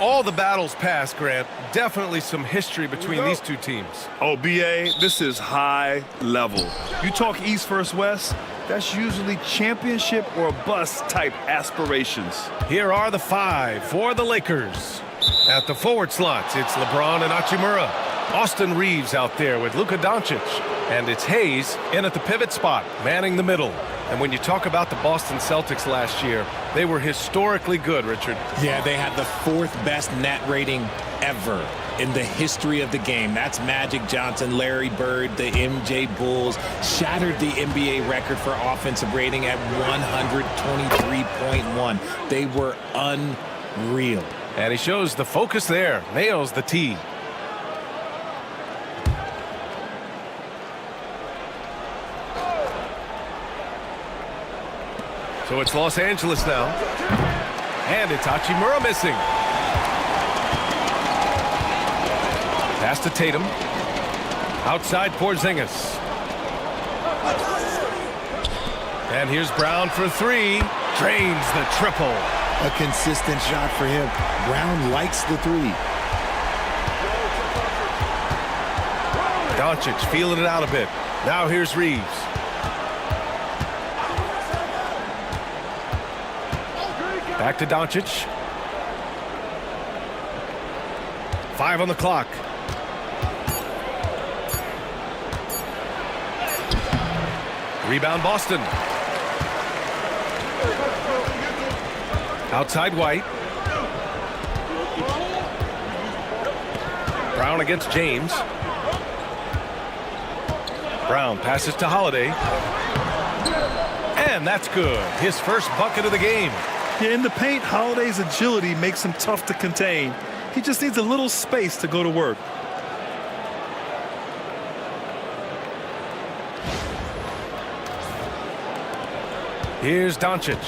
all the battles past, Grant, definitely some history between these two teams. Oh, BA, this is high level. You talk East versus West, that's usually championship or bust type aspirations. Here are the five for the Lakers. At the forward slots, it's LeBron and Hachimura. Austin Reeves out there with Luka Doncic. And it's Hayes in at the pivot spot, manning the middle. And when you talk about the Boston Celtics last year, they were historically good, Richard. Yeah, they had the fourth best net rating ever in the history of the game. That's Magic Johnson, Larry Bird, the MJ Bulls. Shattered the NBA record for offensive rating at 123.1. They were unreal. And he shows the focus there. Nails the tee. So it's Los Angeles now. And it's Hachimura missing. Pass to Tatum. Outside Porzingis. And here's Brown for three. Drains the triple. A consistent shot for him. Brown likes the three. Doncic feeling it out a bit. Now here's Reeves. Back to Doncic. 5 on the clock. Rebound Boston. Outside White. Brown against James. Brown passes to Holiday. And that's good. His first bucket of the game. Yeah, in the paint, Holiday's agility makes him tough to contain. He just needs a little space to go to work. Here's Doncic.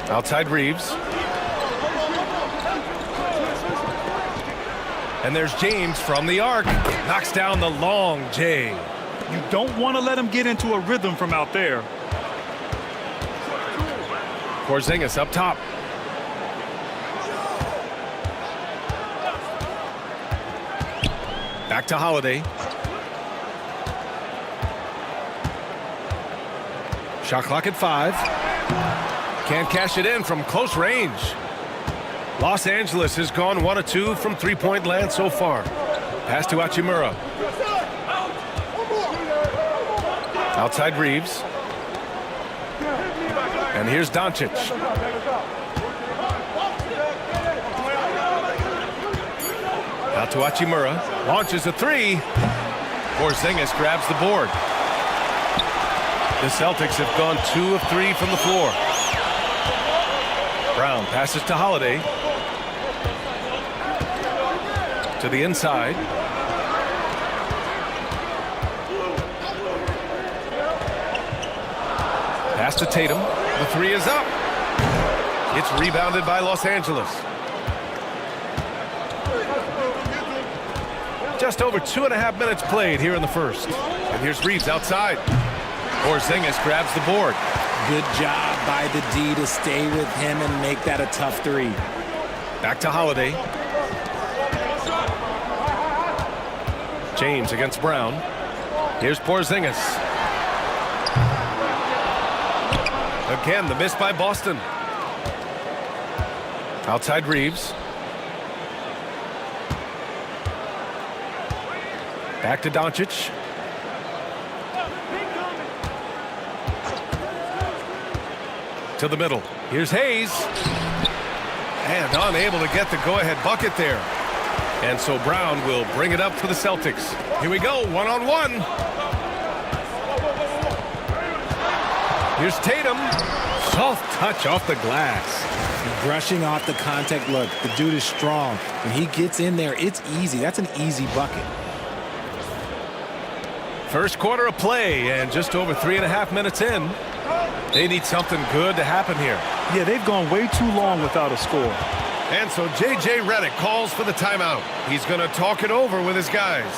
Outside Reeves. And there's James from the arc. Knocks down the long J. You don't want to let him get into a rhythm from out there. Porzingis up top. Back to Holiday. Shot clock at 5. Can't cash it in from close range. Los Angeles has gone 1 of 2 from three-point land so far. Pass to Hachimura. Outside Reeves. And here's Doncic. Out to Hachimura. Launches a three. Porzingis grabs the board. The Celtics have gone 2 of 3 from the floor. Brown passes to Holiday. To the inside. Pass to Tatum. The three is up. It's rebounded by Los Angeles. Just over 2.5 minutes played here in the first. And here's Reeves outside. Porzingis grabs the board. Good job by the D to stay with him and make that a tough three. Back to Holiday. James against Brown. Here's Porzingis. Again, the miss by Boston. Outside Reeves. Back to Doncic. To the middle. Here's Hayes. And unable to get the go-ahead bucket there. And so Brown will bring it up for the Celtics. Here we go, one-on-one. Here's Tatum. Soft touch off the glass. Brushing off the contact. Look, the dude is strong. When he gets in there, it's easy. That's an easy bucket. First quarter of play, and just over 3.5 minutes in. They need something good to happen here. Yeah, they've gone way too long without a score. And so J.J. Redick calls for the timeout. He's going to talk it over with his guys.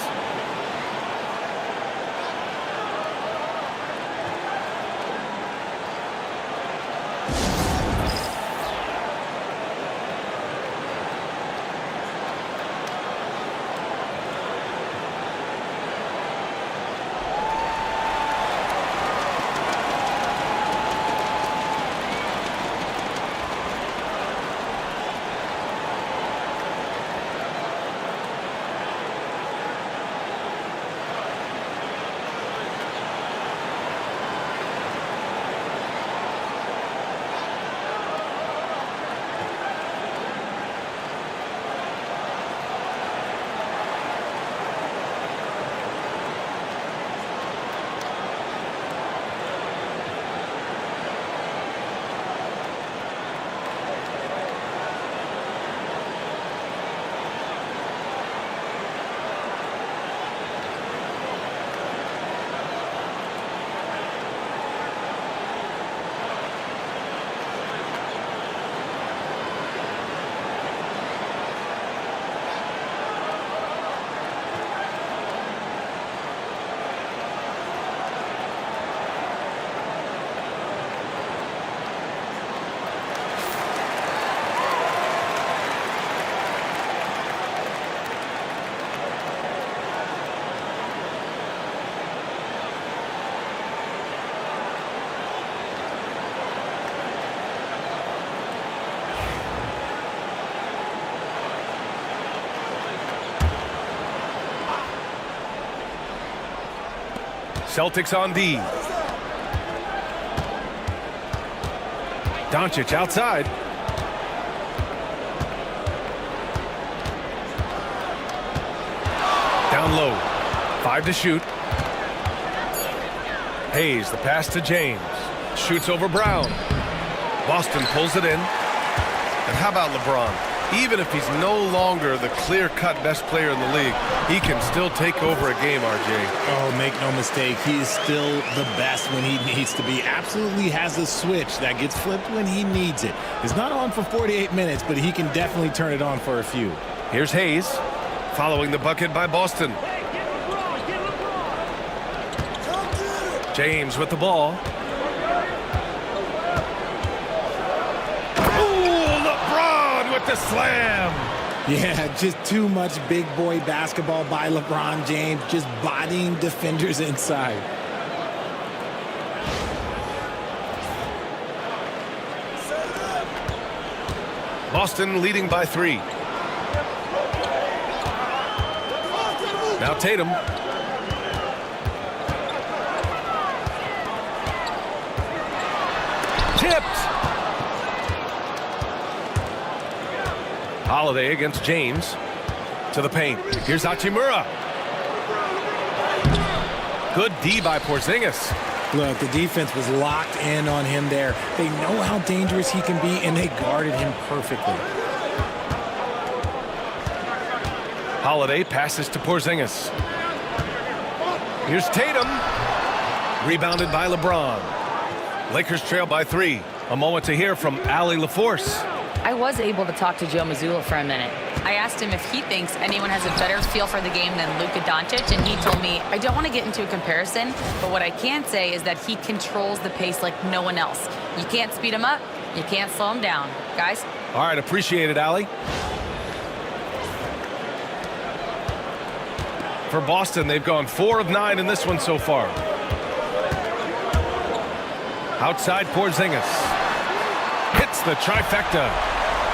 Celtics on D. Doncic outside. Down low. 5 to shoot. Hayes, the pass to James. Shoots over Brown. Boston pulls it in. And how about LeBron? Even if he's no longer the clear-cut best player in the league, he can still take over a game, RJ. Oh, make no mistake, he is still the best when he needs to be. Absolutely has a switch that gets flipped when he needs it. It's not on for 48 minutes, but he can definitely turn it on for a few. Here's Hayes, following the bucket by Boston. James with the ball. With the slam. Yeah, just too much big boy basketball by LeBron James, just bodying defenders inside. Boston leading by 3. Now Tatum. Tipped. Holiday against James. To the paint. Here's Hachimura. Good D by Porzingis. Look, the defense was locked in on him there. They know how dangerous he can be, and they guarded him perfectly. Holiday passes to Porzingis. Here's Tatum. Rebounded by LeBron. Lakers trail by 3. A moment to hear from Allie LaForce. I was able to talk to Joe Mazzulla for a minute. I asked him if he thinks anyone has a better feel for the game than Luka Doncic, and he told me, I don't want to get into a comparison, but what I can say is that he controls the pace like no one else. You can't speed him up, you can't slow him down. Guys? All right, appreciate it, Allie. For Boston, they've gone 4 of 9 in this one so far. Outside Porzingis. Hits the trifecta.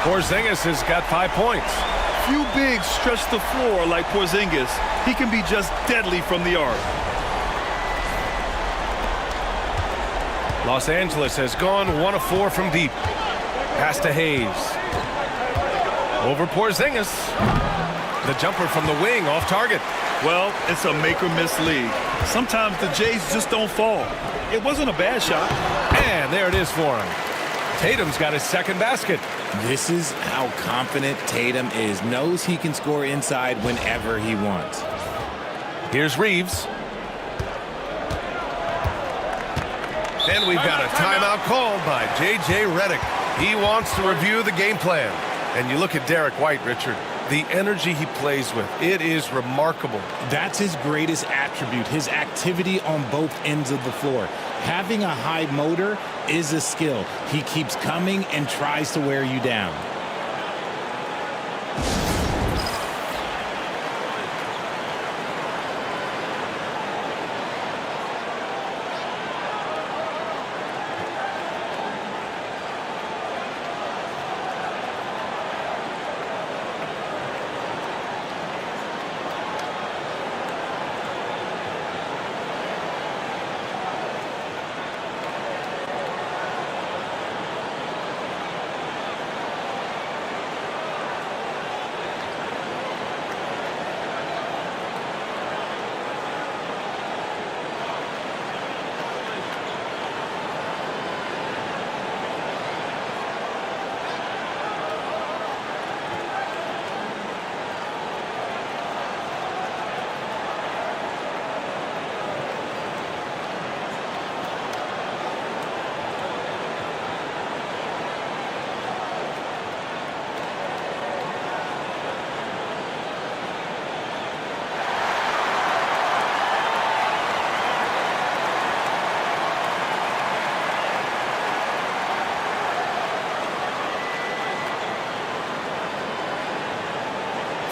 Porzingis has got 5 points. Few bigs stretch the floor like Porzingis. He can be just deadly from the arc. Los Angeles has gone 1 of 4 from deep. Pass to Hayes. Over Porzingis. The jumper from the wing off target. Well, it's a make-or-miss league. Sometimes the Jays just don't fall. It wasn't a bad shot. And there it is for him. Tatum's got his second basket. This is how confident Tatum is. Knows he can score inside whenever he wants. Here's Reeves. And we've got a timeout called by J.J. Redick. He wants to review the game plan. And you look at Derek White, Richard. The energy he plays with, it is remarkable. That's his greatest attribute, his activity on both ends of the floor. Having a high motor is a skill. He keeps coming and tries to wear you down.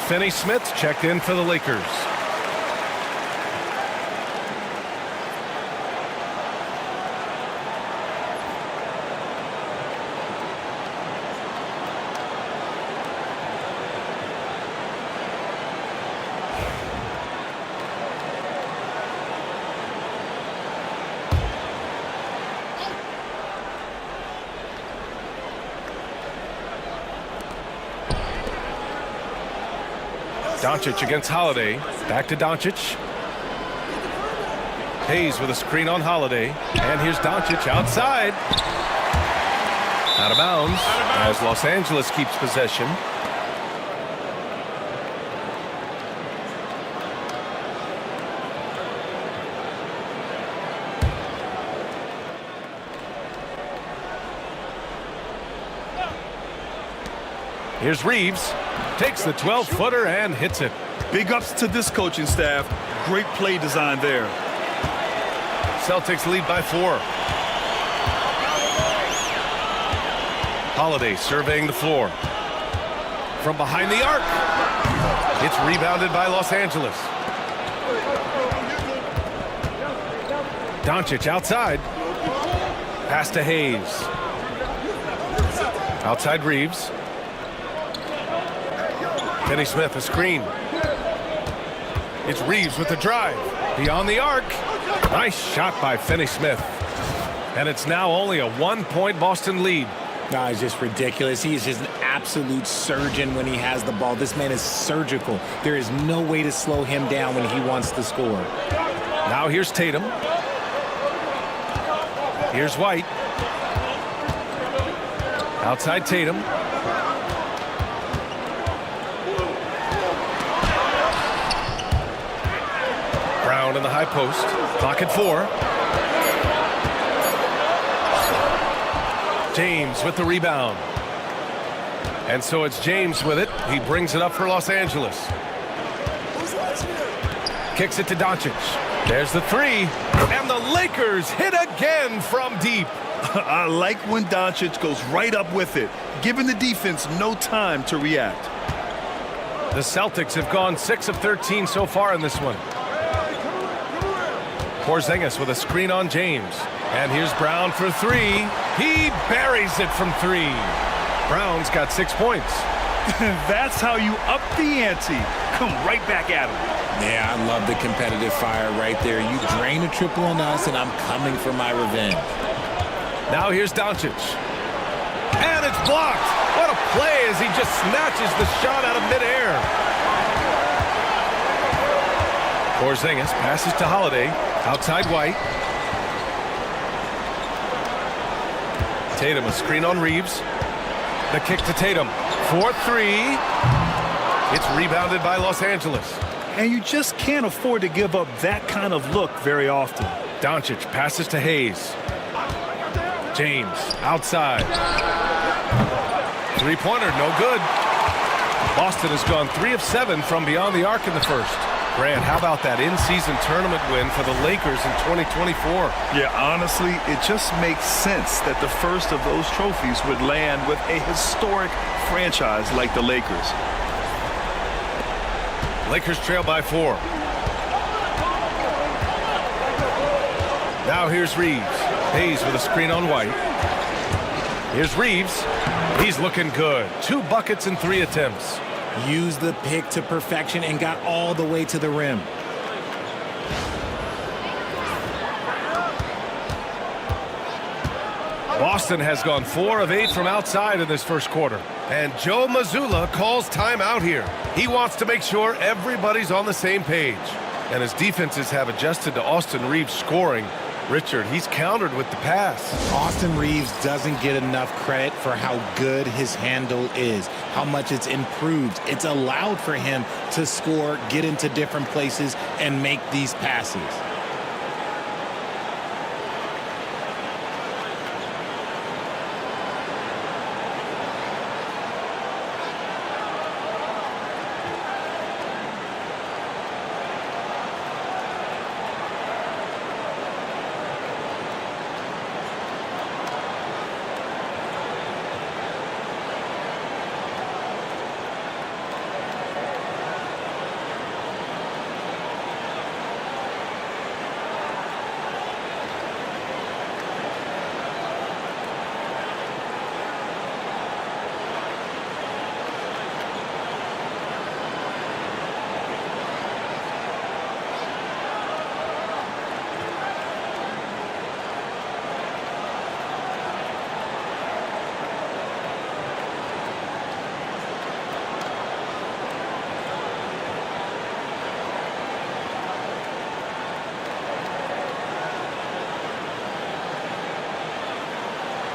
Finney-Smith checked in for the Lakers. Doncic against Holiday. Back to Doncic. Hayes with a screen on Holiday. And here's Doncic outside. Out of bounds as Los Angeles keeps possession. Here's Reeves. Takes the 12-footer and hits it. Big ups to this coaching staff. Great play design there. Celtics lead by 4. Holiday surveying the floor. From behind the arc. It's rebounded by Los Angeles. Doncic outside. Pass to Hayes. Outside Reeves. Finney Smith a screen. It's Reeves with the drive. Beyond the arc. Nice shot by Finney Smith. And it's now only a 1-point Boston lead. No, it's just ridiculous. He is just an absolute surgeon when he has the ball. This man is surgical. There is no way to slow him down when he wants to score. Now here's Tatum. Here's White. Outside Tatum. Brown in the high post. Clock at 4. James with the rebound. And so it's James with it. He brings it up for Los Angeles. Kicks it to Doncic. There's the 3. And the Lakers hit again from deep. I like when Doncic goes right up with it, giving the defense no time to react. The Celtics have gone 6 of 13 so far in this one. Porzingis with a screen on James. And here's Brown for 3. He buries it from 3. Brown's got 6 points. That's how you up the ante. Come right back at him. Yeah, I love the competitive fire right there. You drain a triple on us, and I'm coming for my revenge. Now here's Doncic. And it's blocked. What a play as he just snatches the shot out of midair. Porzingis passes to Holiday. Outside White. Tatum a screen on Reeves. The kick to Tatum. 4-3. It's rebounded by Los Angeles. And you just can't afford to give up that kind of look very often. Doncic passes to Hayes. James outside. Three-pointer, no good. Boston has gone 3 of 7 from beyond the arc in the first. Grant, how about that in-season tournament win for the Lakers in 2024? Yeah, honestly, it just makes sense that the first of those trophies would land with a historic franchise like the Lakers. Lakers trail by 4. Now here's Reeves. Hayes with a screen on White. Here's Reeves. He's looking good. 2 buckets in 3 attempts. Used the pick to perfection and got all the way to the rim. Boston has gone 4 of 8 from outside in this first quarter. And Joe Mazzulla calls timeout here. He wants to make sure everybody's on the same page. And his defenses have adjusted to Austin Reeves scoring. Richard, he's countered with the pass. Austin Reeves doesn't get enough credit for how good his handle is, how much it's improved. It's allowed for him to score, get into different places, and make these passes.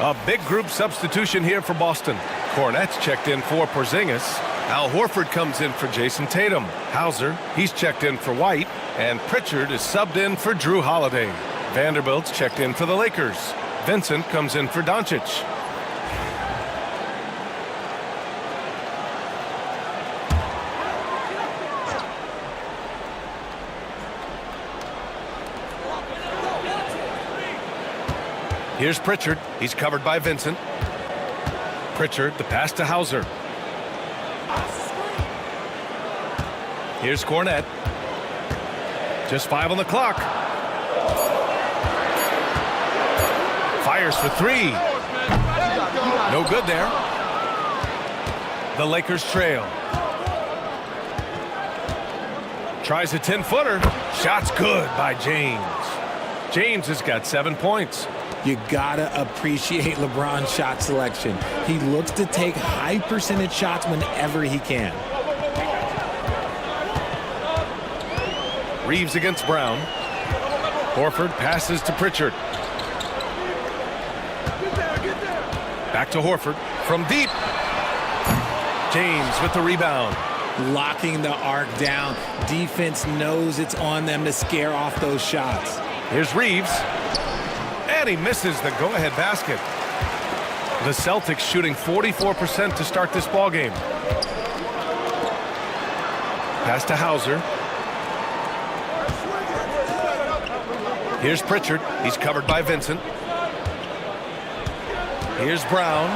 A big group substitution here for Boston. Cornette's checked in for Porzingis. Al Horford comes in for Jason Tatum. Hauser, he's checked in for White. And Pritchard is subbed in for Drew Holiday. Vanderbilt's checked in for the Lakers. Vincent comes in for Doncic. Here's Pritchard. He's covered by Vincent. Pritchard, the pass to Hauser. Here's Cornette. Just 5 on the clock. Fires for 3. No good there. The Lakers trail. Tries a 10-footer. Shot's good by James. James has got 7 points. You gotta appreciate LeBron's shot selection. He looks to take high percentage shots whenever he can. Reeves against Brown. Horford passes to Pritchard. Back to Horford from deep. James with the rebound. Locking the arc down. Defense knows it's on them to scare off those shots. Here's Reeves. And he misses the go-ahead basket. The Celtics shooting 44% to start this ball game. Pass to Hauser. Here's Pritchard. He's covered by Vincent. Here's Brown.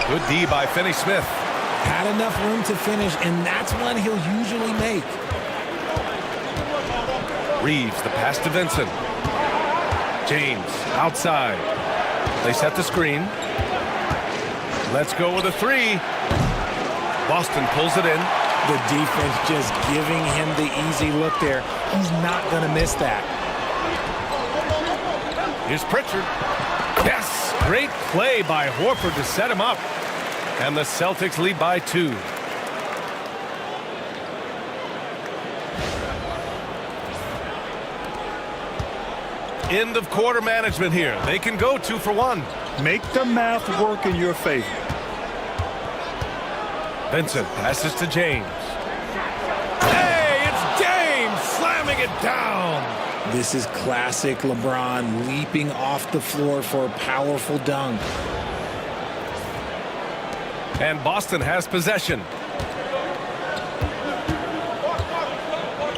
Good D by Finney-Smith. Had enough room to finish, and that's one he'll usually make. Reeves, the pass to Vincent. James, outside. They set the screen. Let's go with a 3. Boston pulls it in. The defense just giving him the easy look there. He's not going to miss that. Here's Pritchard. Yes! Great play by Horford to set him up. And the Celtics lead by 2. End of quarter management here. They can go 2 for 1. Make the math work in your favor. Vincent passes to James. Hey, it's James slamming it down. This is classic LeBron leaping off the floor for a powerful dunk. And Boston has possession.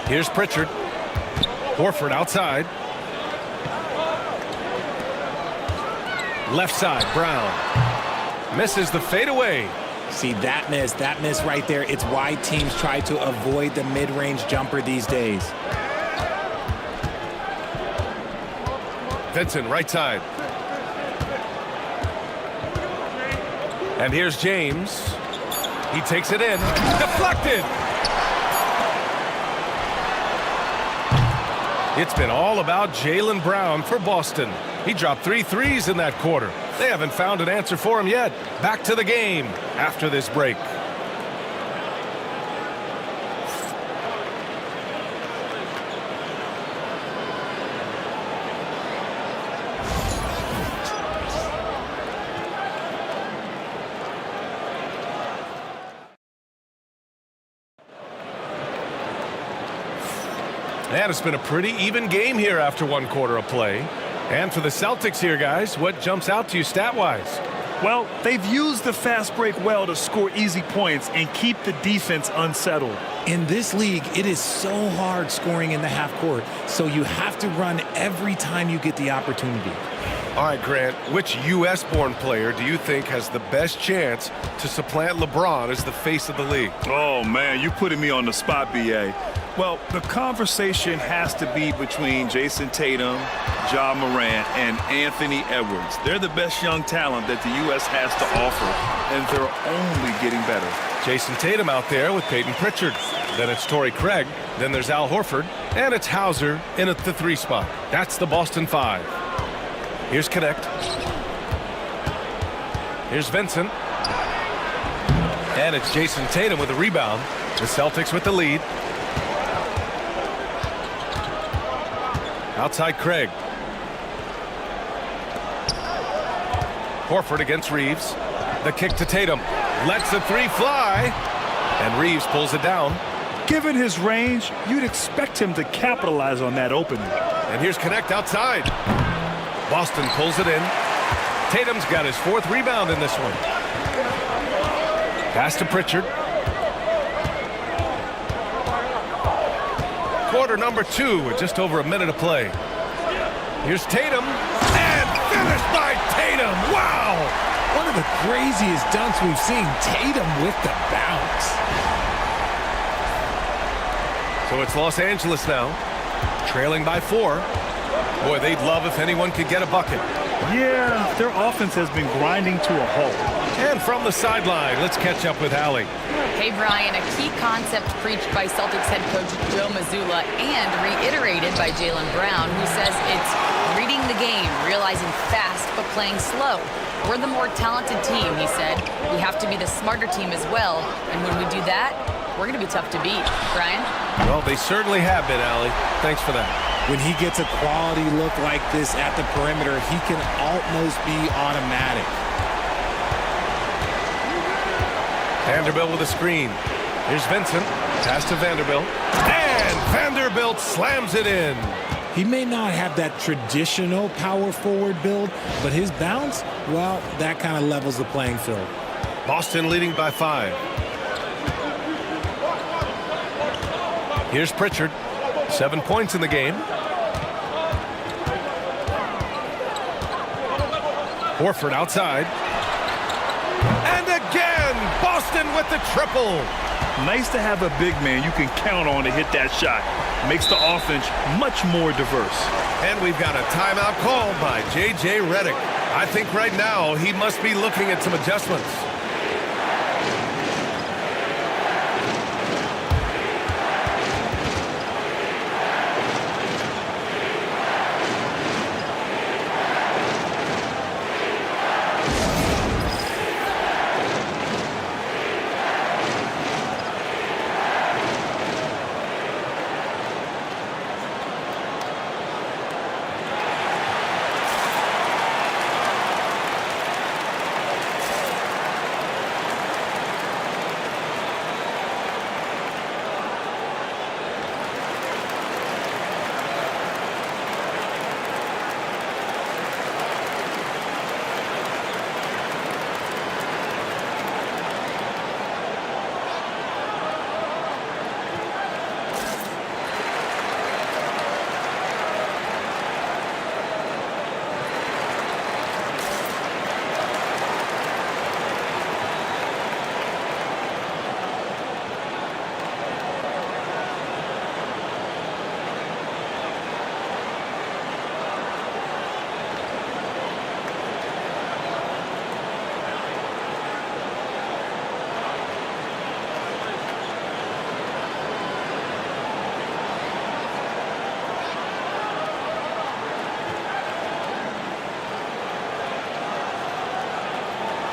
Here's Pritchard. Horford outside. Left side, Brown. Misses the fadeaway. See, that miss right there, it's why teams try to avoid the mid-range jumper these days. Vincent, right side. And here's James. He takes it in. Deflected! It's been all about Jaylen Brown for Boston. He dropped 3 threes in that quarter. They haven't found an answer for him yet. Back to the game after this break. And it's been a pretty even game here after 1 quarter of play. And for the Celtics here, guys, what jumps out to you stat-wise? Well, they've used the fast break well to score easy points and keep the defense unsettled. In this league, it is so hard scoring in the half court, so you have to run every time you get the opportunity. All right, Grant, which U.S.-born player do you think has the best chance to supplant LeBron as the face of the league? Oh, man, you putting me on the spot, B.A. Well, the conversation has to be between Jason Tatum, Ja Morant, and Anthony Edwards. They're the best young talent that the U.S. has to offer, and they're only getting better. Jason Tatum out there with Peyton Pritchard. Then it's Torrey Craig. Then there's Al Horford. And it's Hauser in at the 3 spot. That's the Boston 5. Here's Connect. Here's Vincent. And it's Jason Tatum with a rebound. The Celtics with the lead. Outside Craig. Horford against Reeves. The kick to Tatum. Lets the three fly. And Reeves pulls it down. Given his range, you'd expect him to capitalize on that opening. And here's Connect outside. Boston pulls it in. Tatum's got his 4th rebound in this one. Pass to Pritchard. Quarter number 2 with just over a minute of play. Here's Tatum. And finished by Tatum. Wow! One of the craziest dunks we've seen. Tatum with the bounce. So it's Los Angeles now, trailing by 4. Boy, they'd love if anyone could get a bucket. Yeah, their offense has been grinding to a halt. And from the sideline, let's catch up with Allie. Hey, Brian, a key concept preached by Celtics head coach Joe Mazzulla and reiterated by Jaylen Brown, who says it's reading the game, realizing fast but playing slow. We're the more talented team, he said. We have to be the smarter team as well, and when we do that, we're going to be tough to beat. Brian? Well, they certainly have been, Allie. Thanks for that. When he gets a quality look like this at the perimeter, he can almost be automatic. Vanderbilt with a screen. Here's Vincent. Pass to Vanderbilt. And Vanderbilt slams it in. He may not have that traditional power forward build, but his bounce, well, that kind of levels the playing field. Boston leading by 5. Here's Pritchard. 7 points in the game. Horford outside. And again, Boston with the triple. Nice to have a big man you can count on to hit that shot. Makes the offense much more diverse. And we've got a timeout called by J.J. Redick. I think right now he must be looking at some adjustments.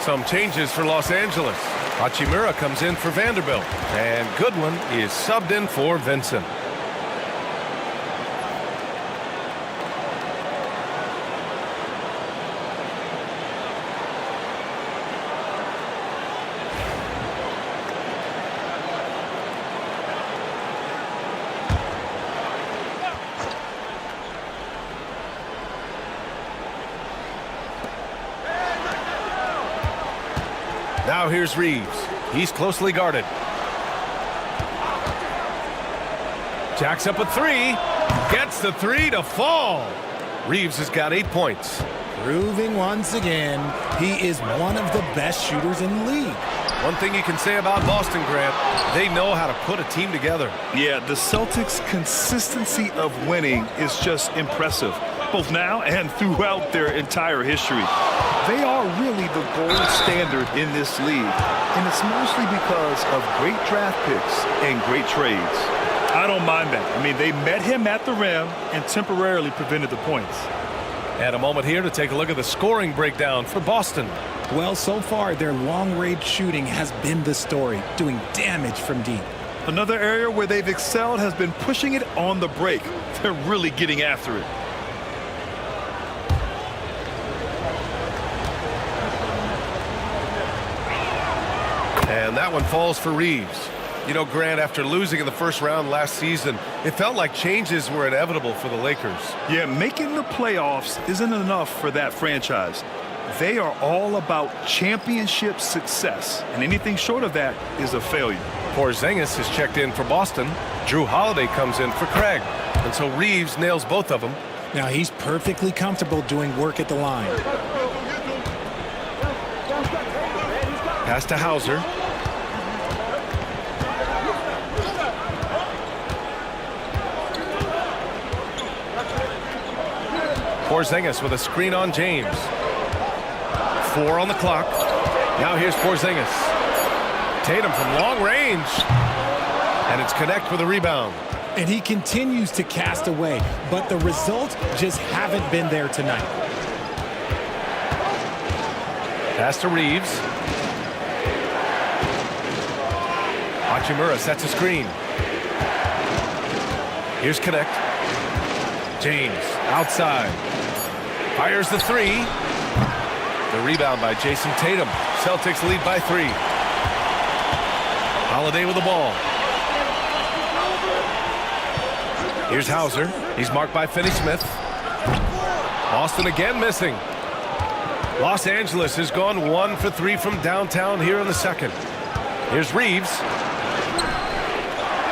Some changes for Los Angeles. Hachimura comes in for Vanderbilt. And Goodwin is subbed in for Vincent. Now here's Reeves. He's closely guarded. Jacks up a 3. Gets the 3 to fall. Reeves has got 8 points. Proving once again, he is one of the best shooters in the league. One thing you can say about Boston, Grant, they know how to put a team together. Yeah, the Celtics' consistency of winning is just impressive, both now and throughout their entire history. They are really the gold standard in this league, and it's mostly because of great draft picks and great trades. I don't mind that. I mean, they met him at the rim and temporarily prevented the points. And a moment here to take a look at the scoring breakdown for Boston. Well, so far, their long-range shooting has been the story, doing damage from deep. Another area where they've excelled has been pushing it on the break. They're really getting after it. And that one falls for Reeves. You know, Grant, after losing in the first round last season, it felt like changes were inevitable for the Lakers. Yeah, making the playoffs isn't enough for that franchise. They are all about championship success, and anything short of that is a failure. Porzingis is checked in for Boston. Drew Holiday comes in for Craig. And so Reeves nails both of them. Now he's perfectly comfortable doing work at the line. Pass to Hauser. Porzingis with a screen on James. 4 on the clock. Now here's Porzingis. Tatum from long range. And it's Connect with a rebound. And he continues to cast away, but the results just haven't been there tonight. Pass to Reeves. Hachimura sets a screen. Here's Connect. James outside. Fires the 3. The rebound by Jason Tatum. Celtics lead by 3. Holiday with the ball. Here's Hauser. He's marked by Finney-Smith. Boston again missing. Los Angeles has gone 1 for 3 from downtown here in the second. Here's Reeves.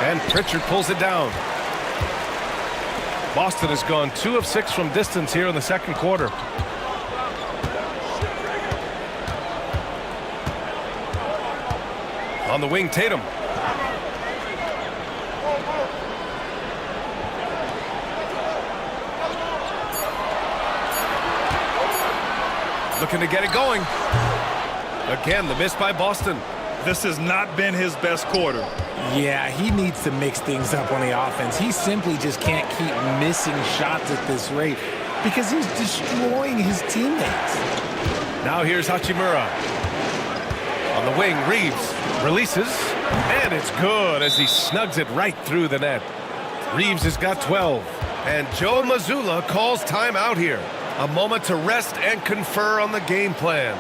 And Pritchard pulls it down. Boston has gone 2 of 6 from distance here in the second quarter. On the wing, Tatum. Looking to get it going. Again, the miss by Boston. This has not been his best quarter. Yeah, he needs to mix things up on the offense. He simply just can't keep missing shots at this rate because he's destroying his teammates. Now here's Hachimura. On the wing, Reeves releases, and it's good as he snugs it right through the net. Reeves has got 12, and Joe Mazzulla calls timeout here. A moment to rest and confer on the game plan.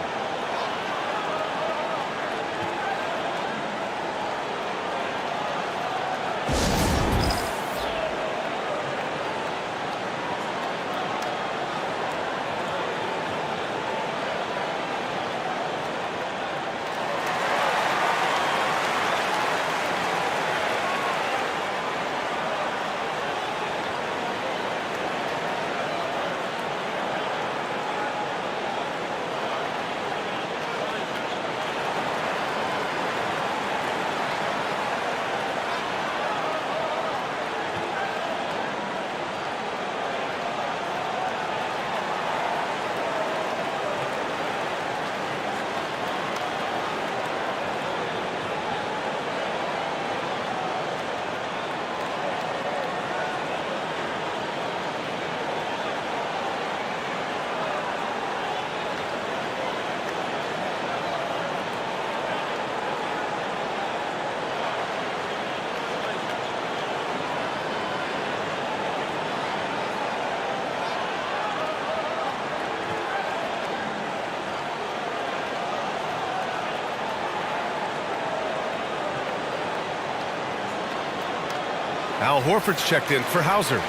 Al Horford's checked in for Hauser.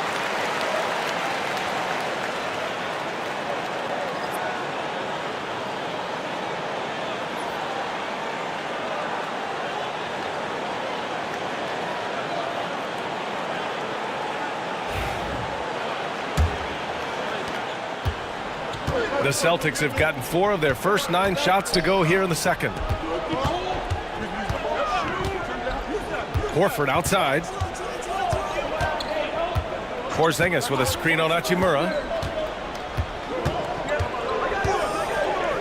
The Celtics have gotten 4 of their first 9 shots to go here in the second. Horford outside. Porzingis with a screen on Hachimura.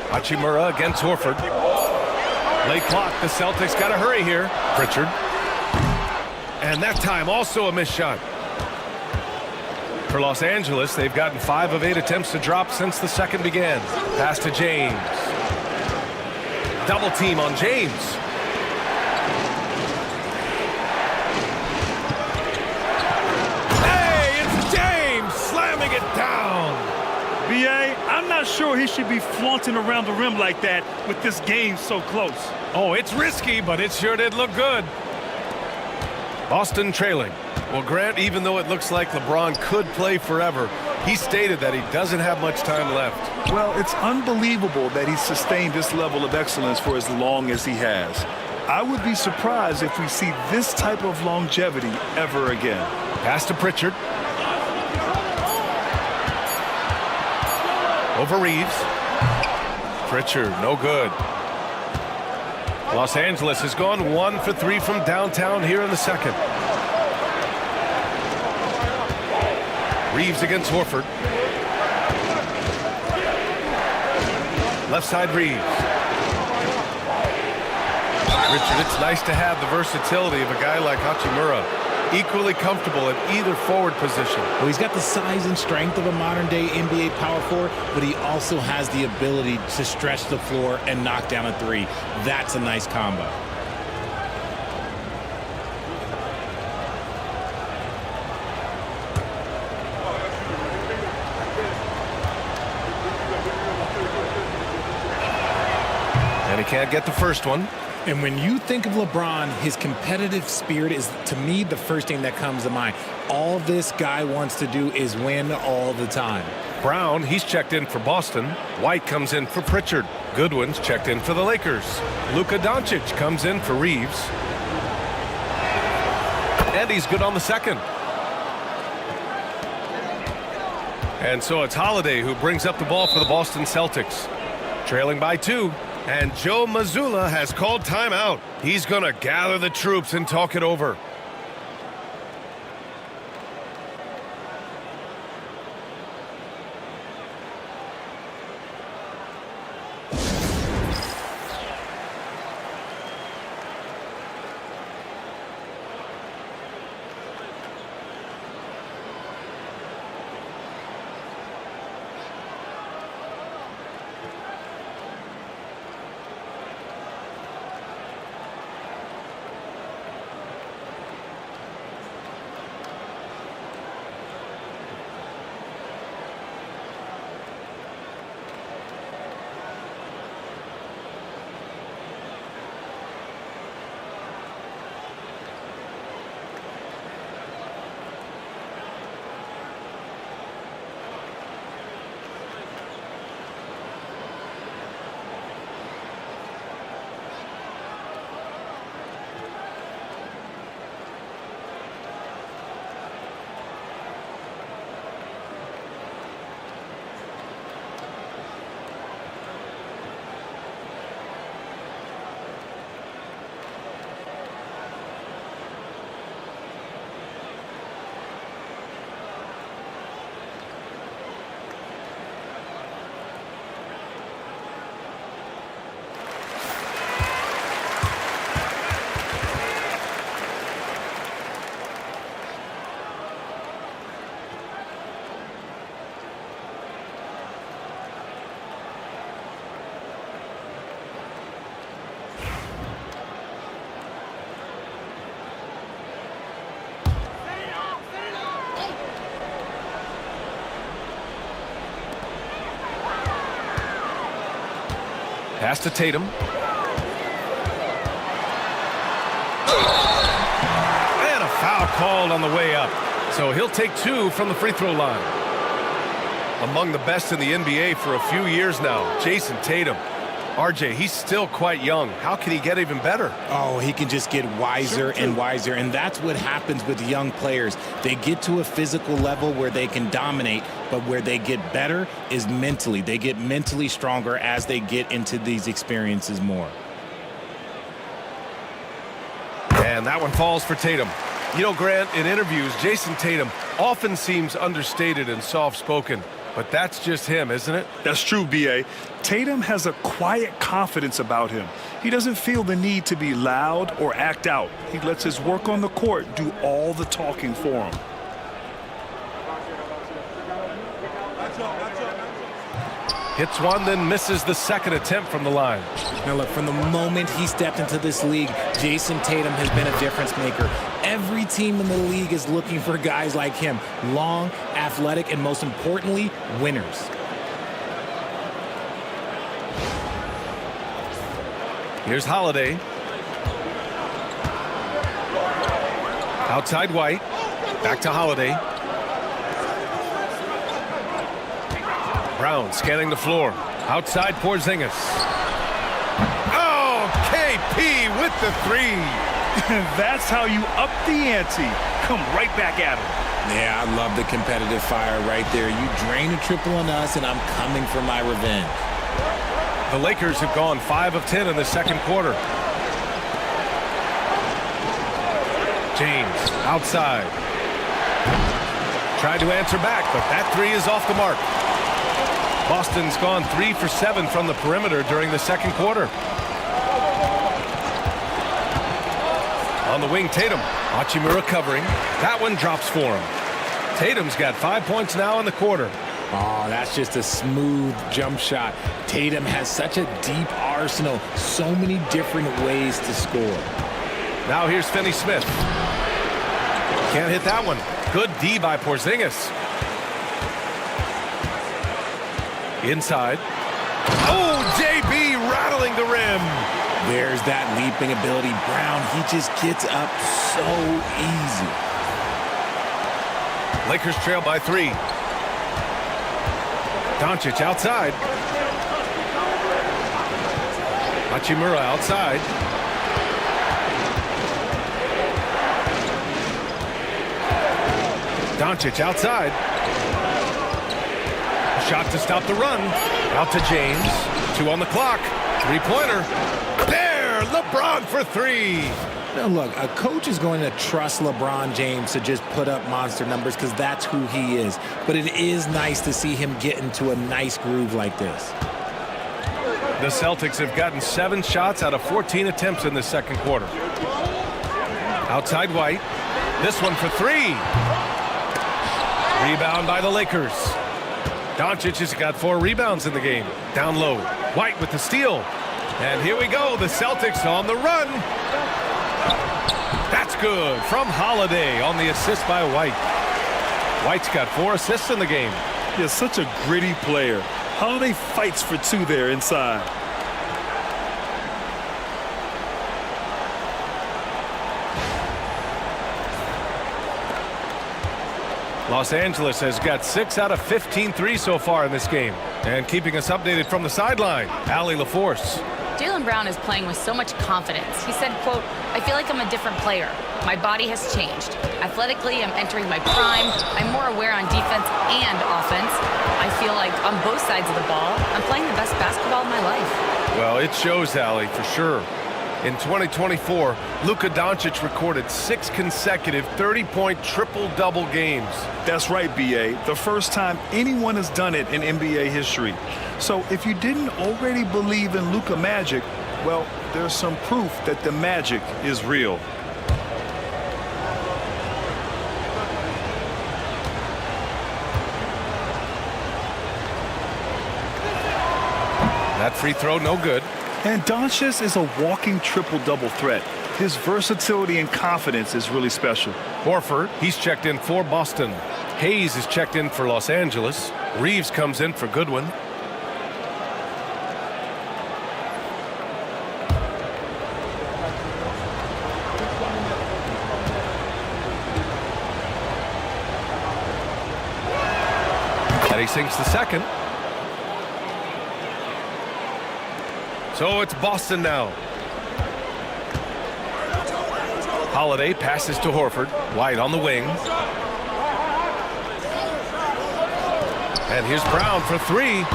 Hachimura against Horford. Late clock. The Celtics got to hurry here. Pritchard. And that time also a missed shot. For Los Angeles, they've gotten 5 of 8 attempts to drop since the second began. Pass to James. Double team on James. B.A., I'm not sure he should be flaunting around the rim like that with this game so close. Oh, it's risky, but it sure did look good. Boston trailing. Well, Grant, even though it looks like LeBron could play forever, he stated that he doesn't have much time left. Well, it's unbelievable that he's sustained this level of excellence for as long as he has. I would be surprised if we see this type of longevity ever again. Pass to Pritchard. Over Reeves. Pritchard, no good. Los Angeles has gone 1 for 3 from downtown here in the second. Reeves against Horford. Left side Reeves. Richard, it's nice to have the versatility of a guy like Hachimura. Equally comfortable at either forward position. Well, he's got the size and strength of a modern-day NBA power forward, but he also has the ability to stretch the floor and knock down a three. That's a nice combo. And he can't get the first one. And when you think of LeBron, his competitive spirit is, to me, the first thing that comes to mind. All this guy wants to do is win all the time. Brown, he's checked in for Boston. White comes in for Pritchard. Goodwin's checked in for the Lakers. Luka Doncic comes in for Reeves. And he's good on the second. And so it's Holiday who brings up the ball for the Boston Celtics. Trailing by 2. And Joe Mazzulla has called timeout. He's going to gather the troops and talk it over. Pass to Tatum. And a foul called on the way up. So he'll take 2 from the free throw line. Among the best in the NBA for a few years now, Jason Tatum. RJ, he's still quite young. How can he get even better? Oh, he can just get wiser and wiser, and that's what happens with young players. They get to a physical level where they can dominate, but where they get better is mentally. They get mentally stronger as they get into these experiences more. And that one falls for Tatum. You know, Grant, in interviews, Jason Tatum often seems understated and soft-spoken. But that's just him, isn't it? That's true, B.A. Tatum has a quiet confidence about him. He doesn't feel the need to be loud or act out. He lets his work on the court do all the talking for him. Hits one, then misses the second attempt from the line. Now look, from the moment he stepped into this league, Jason Tatum has been a difference maker. Every team in the league is looking for guys like him. Long, athletic, and most importantly, winners. Here's Holiday. Outside White. Back to Holiday. Brown scanning the floor. Outside Porzingis. Oh, KP with the three. That's how you up the ante. Come right back at him. Yeah, I love the competitive fire right there. You drain a triple on us, and I'm coming for my revenge. The Lakers have gone 5 of 10 in the second quarter. James outside. Tried to answer back, but that three is off the mark. Boston's gone 3 for 7 from the perimeter during the second quarter. On the wing, Tatum. Hachimura covering. That one drops for him. Tatum's got 5 points now in the quarter. Oh, that's just a smooth jump shot. Tatum has such a deep arsenal. So many different ways to score. Now here's Finney-Smith. Can't hit that one. Good D by Porzingis. Inside. Oh, JB rattling the rim. There's that leaping ability. Brown, he just gets up so easy. Lakers trail by 3. Doncic outside. Hachimura outside. Doncic outside. Shot to stop the run. Out to James. 2 on the clock. Three-pointer. There! LeBron for 3. Now, look, a coach is going to trust LeBron James to just put up monster numbers because that's who he is. But it is nice to see him get into a nice groove like this. The Celtics have gotten 7 shots out of 14 attempts in the second quarter. Outside White. This one for 3. Rebound by the Lakers. Doncic has got 4 rebounds in the game. Down low. White with the steal. And here we go. The Celtics on the run. That's good from Holiday on the assist by White. White's got 4 assists in the game. He's such a gritty player. Holiday fights for 2 there inside. Los Angeles has got 6 out of 15 threes so far in this game. And keeping us updated from the sideline, Allie LaForce. Jaylen Brown is playing with so much confidence. He said, quote, "I feel like I'm a different player. My body has changed. Athletically, I'm entering my prime. I'm more aware on defense and offense. I feel like on both sides of the ball, I'm playing the best basketball of my life." Well, it shows, Allie, for sure. In 2024, Luka Doncic recorded 6 consecutive 30-point triple-double games. That's right, B.A. The first time anyone has done it in NBA history. So if you didn't already believe in Luka magic, well, there's some proof that the magic is real. That free throw, no good. And Doncic is a walking triple-double threat. His versatility and confidence is really special. Horford, he's checked in for Boston. Hayes is checked in for Los Angeles. Reeves comes in for Goodwin. And he sinks the second. So it's Boston now. Holiday passes to Horford. White on the wing. And here's Brown for 3.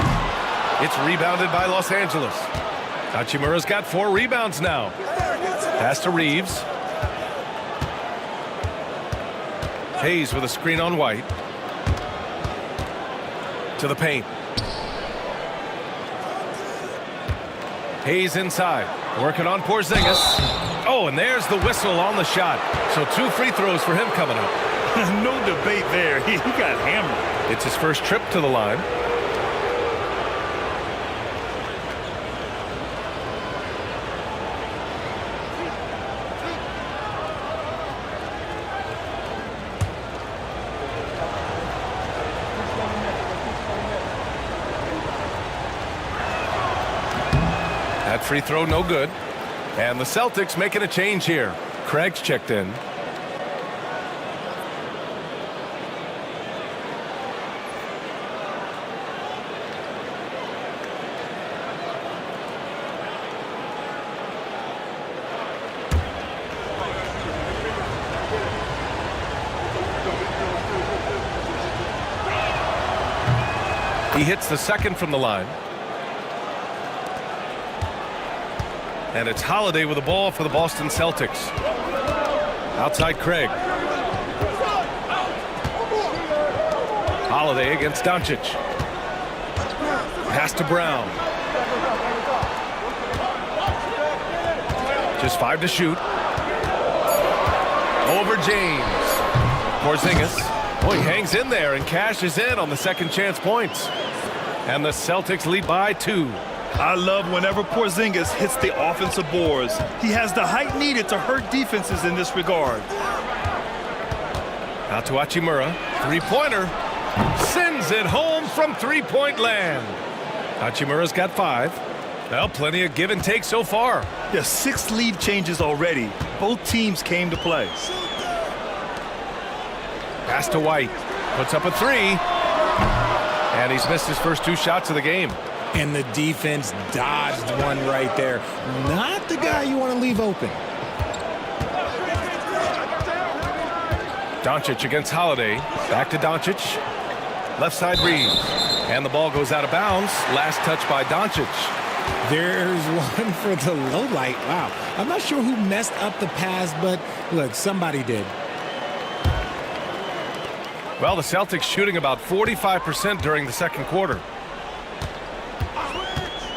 It's rebounded by Los Angeles. Hachimura's got 4 rebounds now. Pass to Reeves. Hayes with a screen on White. To the paint. Hayes inside, working on Porzingis. Oh, and there's the whistle on the shot. So 2 free throws for him coming up. No debate there. He got hammered. It's his first trip to the line. That free throw no good. And the Celtics making a change here. Craig's checked in. He hits the second from the line. And it's Holiday with the ball for the Boston Celtics. Outside Craig. Holiday against Doncic. Pass to Brown. Just 5 to shoot. Over James. Porzingis. Oh, he hangs in there and cashes in on the second chance points. And the Celtics lead by 2. I love whenever Porzingis hits the offensive boards. He has the height needed to hurt defenses in this regard. Out to Hachimura. Three-pointer. Sends it home from three-point land. Hachimura's got 5. Well, plenty of give and take so far. There's 6 lead changes already. Both teams came to play. Pass to White. Puts up a 3. And he's missed his first 2 shots of the game. And the defense dodged one right there. Not the guy you want to leave open. Doncic against Holiday. Back to Doncic. Left side Reeves. And the ball goes out of bounds. Last touch by Doncic. There's one for the low light. Wow. I'm not sure who messed up the pass, but look, somebody did. Well, the Celtics shooting about 45% during the second quarter.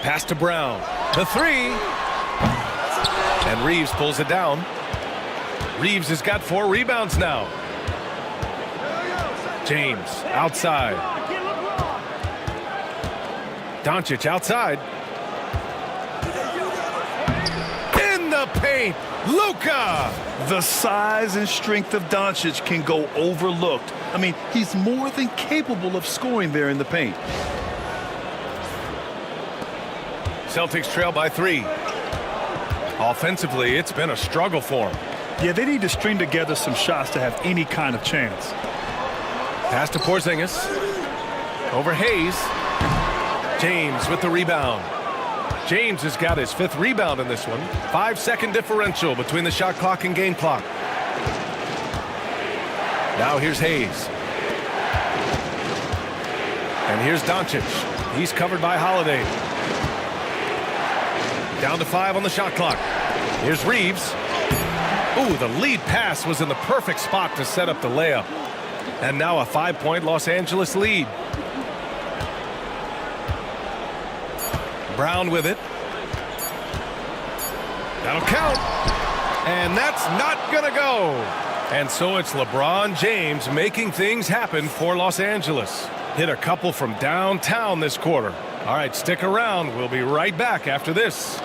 Pass to Brown. The 3. And Reeves pulls it down. Reeves has got 4 rebounds now. James outside. Doncic outside. In the paint. Luka! The size and strength of Doncic can go overlooked. I mean, he's more than capable of scoring there in the paint. Celtics trail by 3. Offensively, it's been a struggle for them. Yeah, they need to string together some shots to have any kind of chance. Pass to Porzingis. Over Hayes. James with the rebound. James has got his 5th rebound in this one. 5-second differential between the shot clock and game clock. Now here's Hayes. And here's Doncic. He's covered by Holiday. Down to 5 on the shot clock. Here's Reeves. Ooh, the lead pass was in the perfect spot to set up the layup. And now a 5-point Los Angeles lead. Brown with it. That'll count. And that's not gonna go. And so it's LeBron James making things happen for Los Angeles. Hit a couple from downtown this quarter. All right, stick around. We'll be right back after this.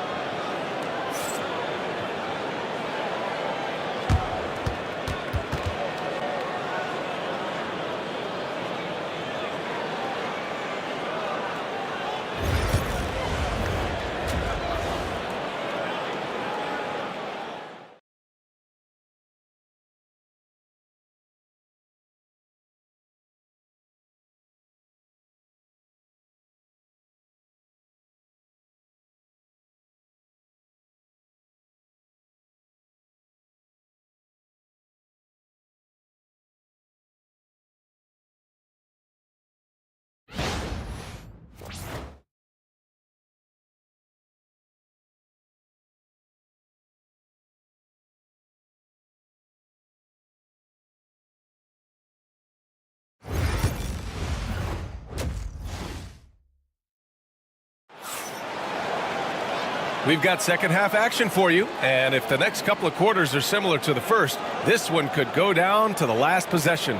We've got second half action for you, and if the next couple of quarters are similar to the first, this one could go down to the last possession.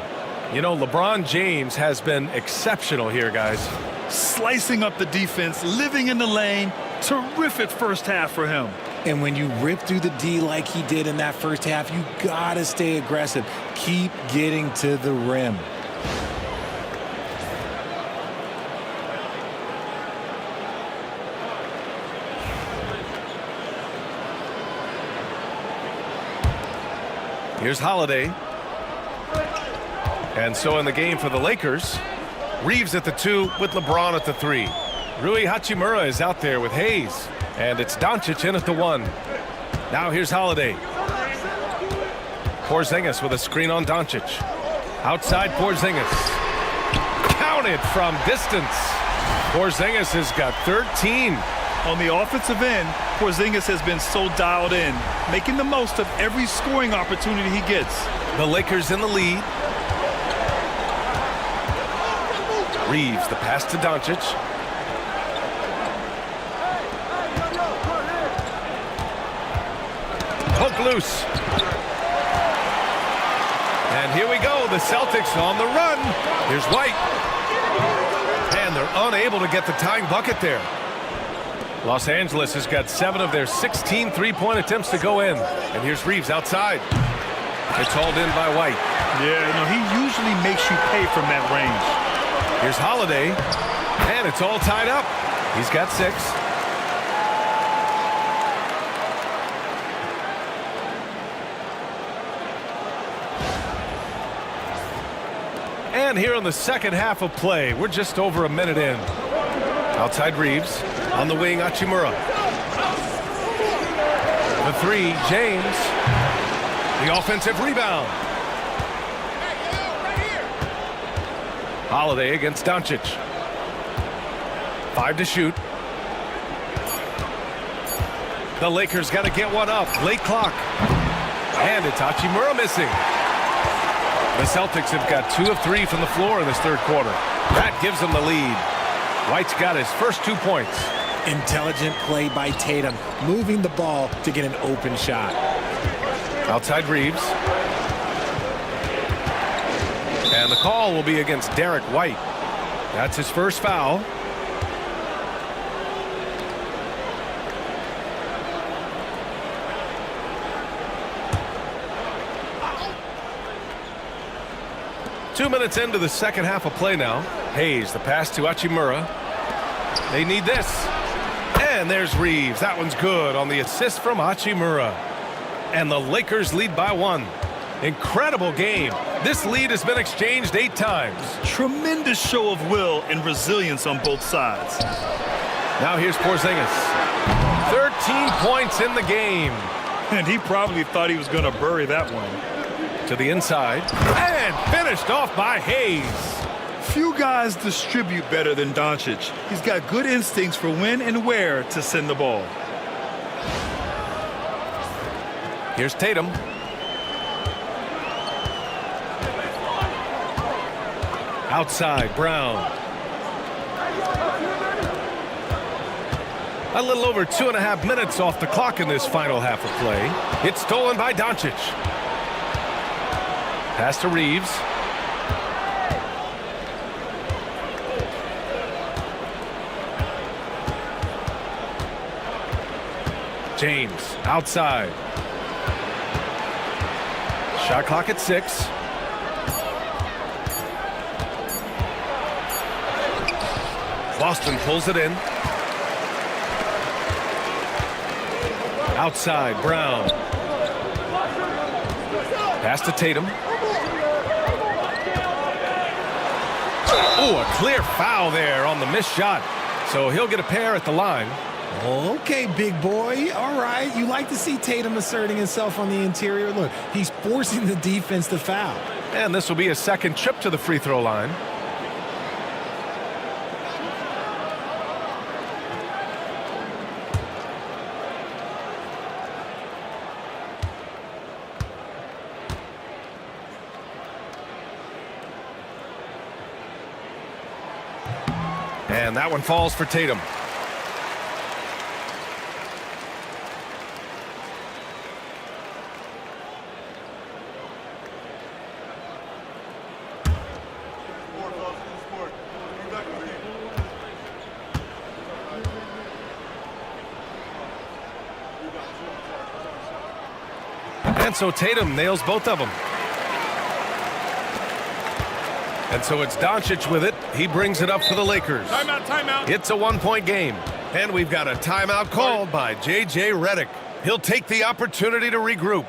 You know, LeBron James has been exceptional here, guys. Slicing up the defense, living in the lane. Terrific first half for him. And when you rip through the D like he did in that first half, you gotta stay aggressive. Keep getting to the rim. Here's Holiday. And so in the game for the Lakers, Reeves at the 2 with LeBron at the 3. Rui Hachimura is out there with Hayes. And it's Doncic in at the 1. Now here's Holiday. Porzingis with a screen on Doncic. Outside Porzingis. Counted from distance. Porzingis has got 13. On the offensive end, Porzingis has been so dialed in, making the most of every scoring opportunity he gets. The Lakers in the lead. Reeves, the pass to Doncic. Poke loose. And here we go, the Celtics on the run. Here's White. And they're unable to get the tying bucket there. Los Angeles has got 7 of their 16 three-point attempts to go in. And here's Reeves outside. It's hauled in by White. Yeah, he usually makes you pay from that range. Here's Holiday. And it's all tied up. He's got 6. And here in the second half of play, we're just over a minute in. Outside Reeves. On the wing, Hachimura. The 3, James. The offensive rebound. Holiday against Doncic. 5 to shoot. The Lakers got to get one up. Late clock. And it's Hachimura missing. The Celtics have got 2 of 3 from the floor in this third quarter. That gives them the lead. White's got his first 2 points. Intelligent play by Tatum, moving the ball to get an open shot. Outside Reeves. And the call will be against Derek White. That's his first foul. Two minutes into the second half of play now. Hayes, the pass to Hachimura. They need this. And there's Reeves. That one's good on the assist from Hachimura. And the Lakers lead by 1. Incredible game. This lead has been exchanged 8 times. Tremendous show of will and resilience on both sides. Now here's Porzingis. 13 points in the game. And he probably thought he was going to bury that one. To the inside. And finished off by Hayes. Few guys distribute better than Doncic. He's got good instincts for when and where to send the ball. Here's Tatum. Outside, Brown. A little over 2.5 minutes off the clock in this final half of play. It's stolen by Doncic. Pass to Reeves. James outside. Shot clock at 6. Boston pulls it in. Outside, Brown. Pass to Tatum. Oh, a clear foul there on the missed shot. So he'll get a pair at the line. Okay, big boy. All right. You like to see Tatum asserting himself on the interior. Look, he's forcing the defense to foul. And this will be a second trip to the free throw line. And that one falls for Tatum. And so Tatum nails both of them. And so it's Doncic with it. He brings it up for the Lakers. Timeout, timeout. It's a one-point game. And we've got a timeout called by J.J. Redick. He'll take the opportunity to regroup.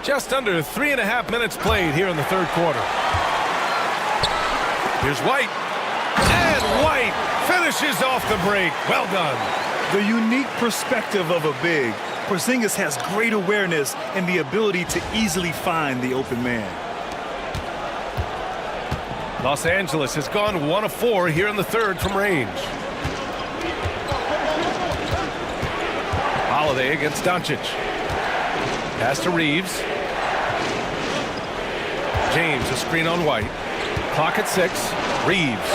Just under 3.5 minutes played here in the third quarter. Here's White. And White finishes off the break. Well done. The unique perspective of a big. Porzingis has great awareness and the ability to easily find the open man. Los Angeles has gone 1 of 4 here in the third from range. Holiday against Doncic. Pass to Reeves. James, a screen on White. Clock at 6. Reeves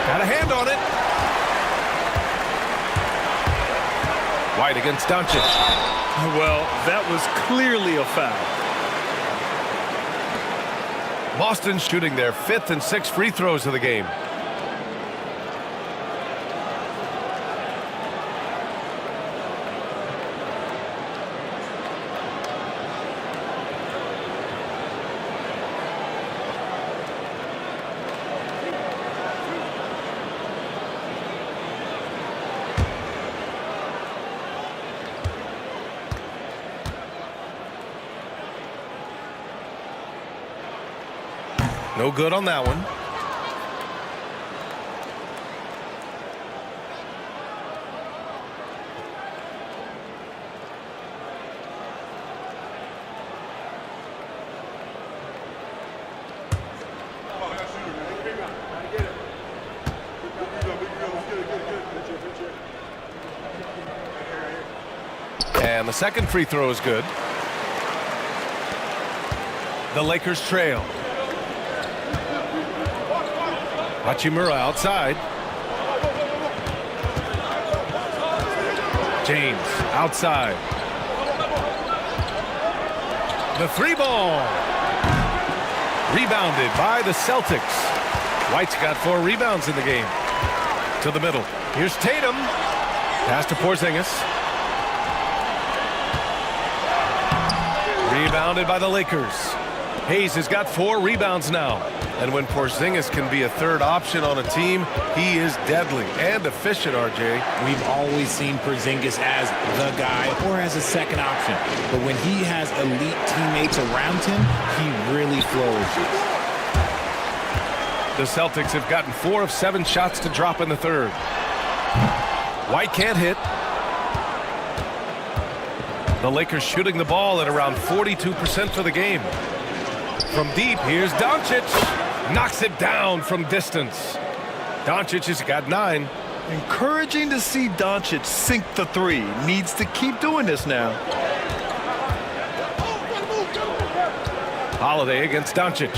got a hand on it. White against Doncic. Well, that was clearly a foul. Boston shooting their 5th and 6th free throws of the game. No good on that one. And the second free throw is good. The Lakers trail. Hachimura outside. James outside. The 3-ball. Rebounded by the Celtics. White's got 4 rebounds in the game. To the middle. Here's Tatum. Pass to Porzingis. Rebounded by the Lakers. Hayes has got 4 rebounds now. And when Porzingis can be a third option on a team, he is deadly and efficient, RJ. We've always seen Porzingis as the guy or as a second option. But when he has elite teammates around him, he really flourishes. The Celtics have gotten 4 of 7 shots to drop in the third. White can't hit. The Lakers shooting the ball at around 42% for the game. From deep, here's Doncic. Knocks it down from distance. Doncic has got 9. Encouraging to see Doncic sink the 3. Needs to keep doing this now. Holiday against Doncic.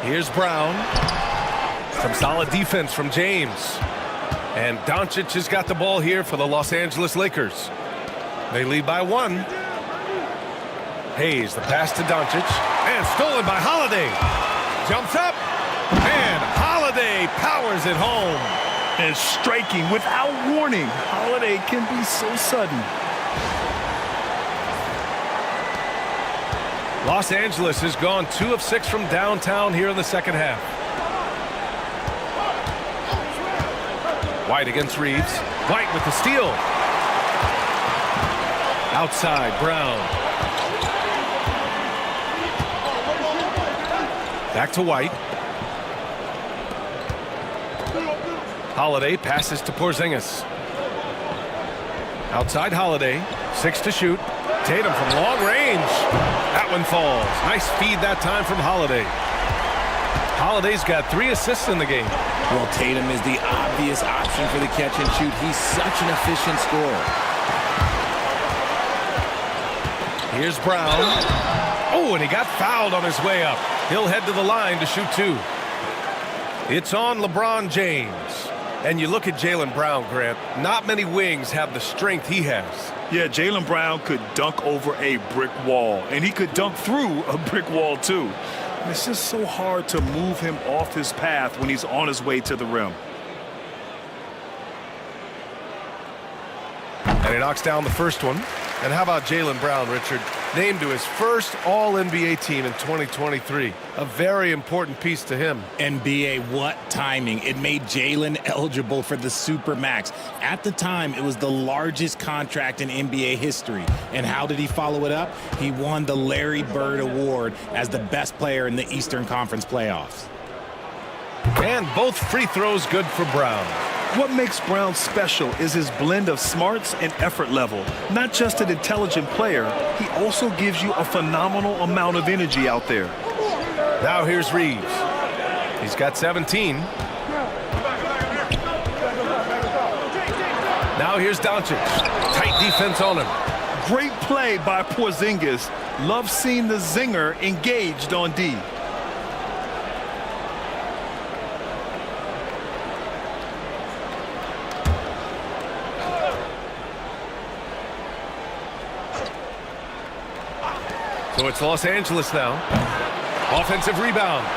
Here's Brown. Some solid defense from James. And Doncic has got the ball here for the Los Angeles Lakers. They lead by 1. Hayes, the pass to Doncic. And stolen by Holiday. Jumps up. And Holiday powers it home. And striking without warning. Holiday can be so sudden. Los Angeles has gone 2 of 6 from downtown here in the second half. White against Reeves. White with the steal. Outside, Brown. Back to White. Holiday passes to Porzingis. Outside Holiday. 6 to shoot. Tatum from long range. That one falls. Nice feed that time from Holiday. Holiday's got 3 assists in the game. Well, Tatum is the obvious option for the catch and shoot. He's such an efficient scorer. Here's Brown. Oh, and he got fouled on his way up. He'll head to the line to shoot 2. It's on LeBron James. And you look at Jaylen Brown, Grant. Not many wings have the strength he has. Yeah, Jaylen Brown could dunk over a brick wall. And he could dunk through a brick wall, too. And it's just so hard to move him off his path when he's on his way to the rim. And he knocks down the first one. And how about Jaylen Brown, Richard? named to his first All-NBA team in 2023. A very important piece to him. NBA, what timing. It made Jalen eligible for the Supermax. At the time, it was the largest contract in NBA history. And how did he follow it up? He won the Larry Bird Award as the best player in the Eastern Conference playoffs. And both free throws good for Brown. What makes Brown special is his blend of smarts and effort level. Not just an intelligent player, he also gives you a phenomenal amount of energy out there. Now here's Reeves. He's got 17. Now here's Doncic. Tight defense on him. Great play by Porzingis. Love seeing the zinger engaged on D. So it's Los Angeles now. Offensive rebound.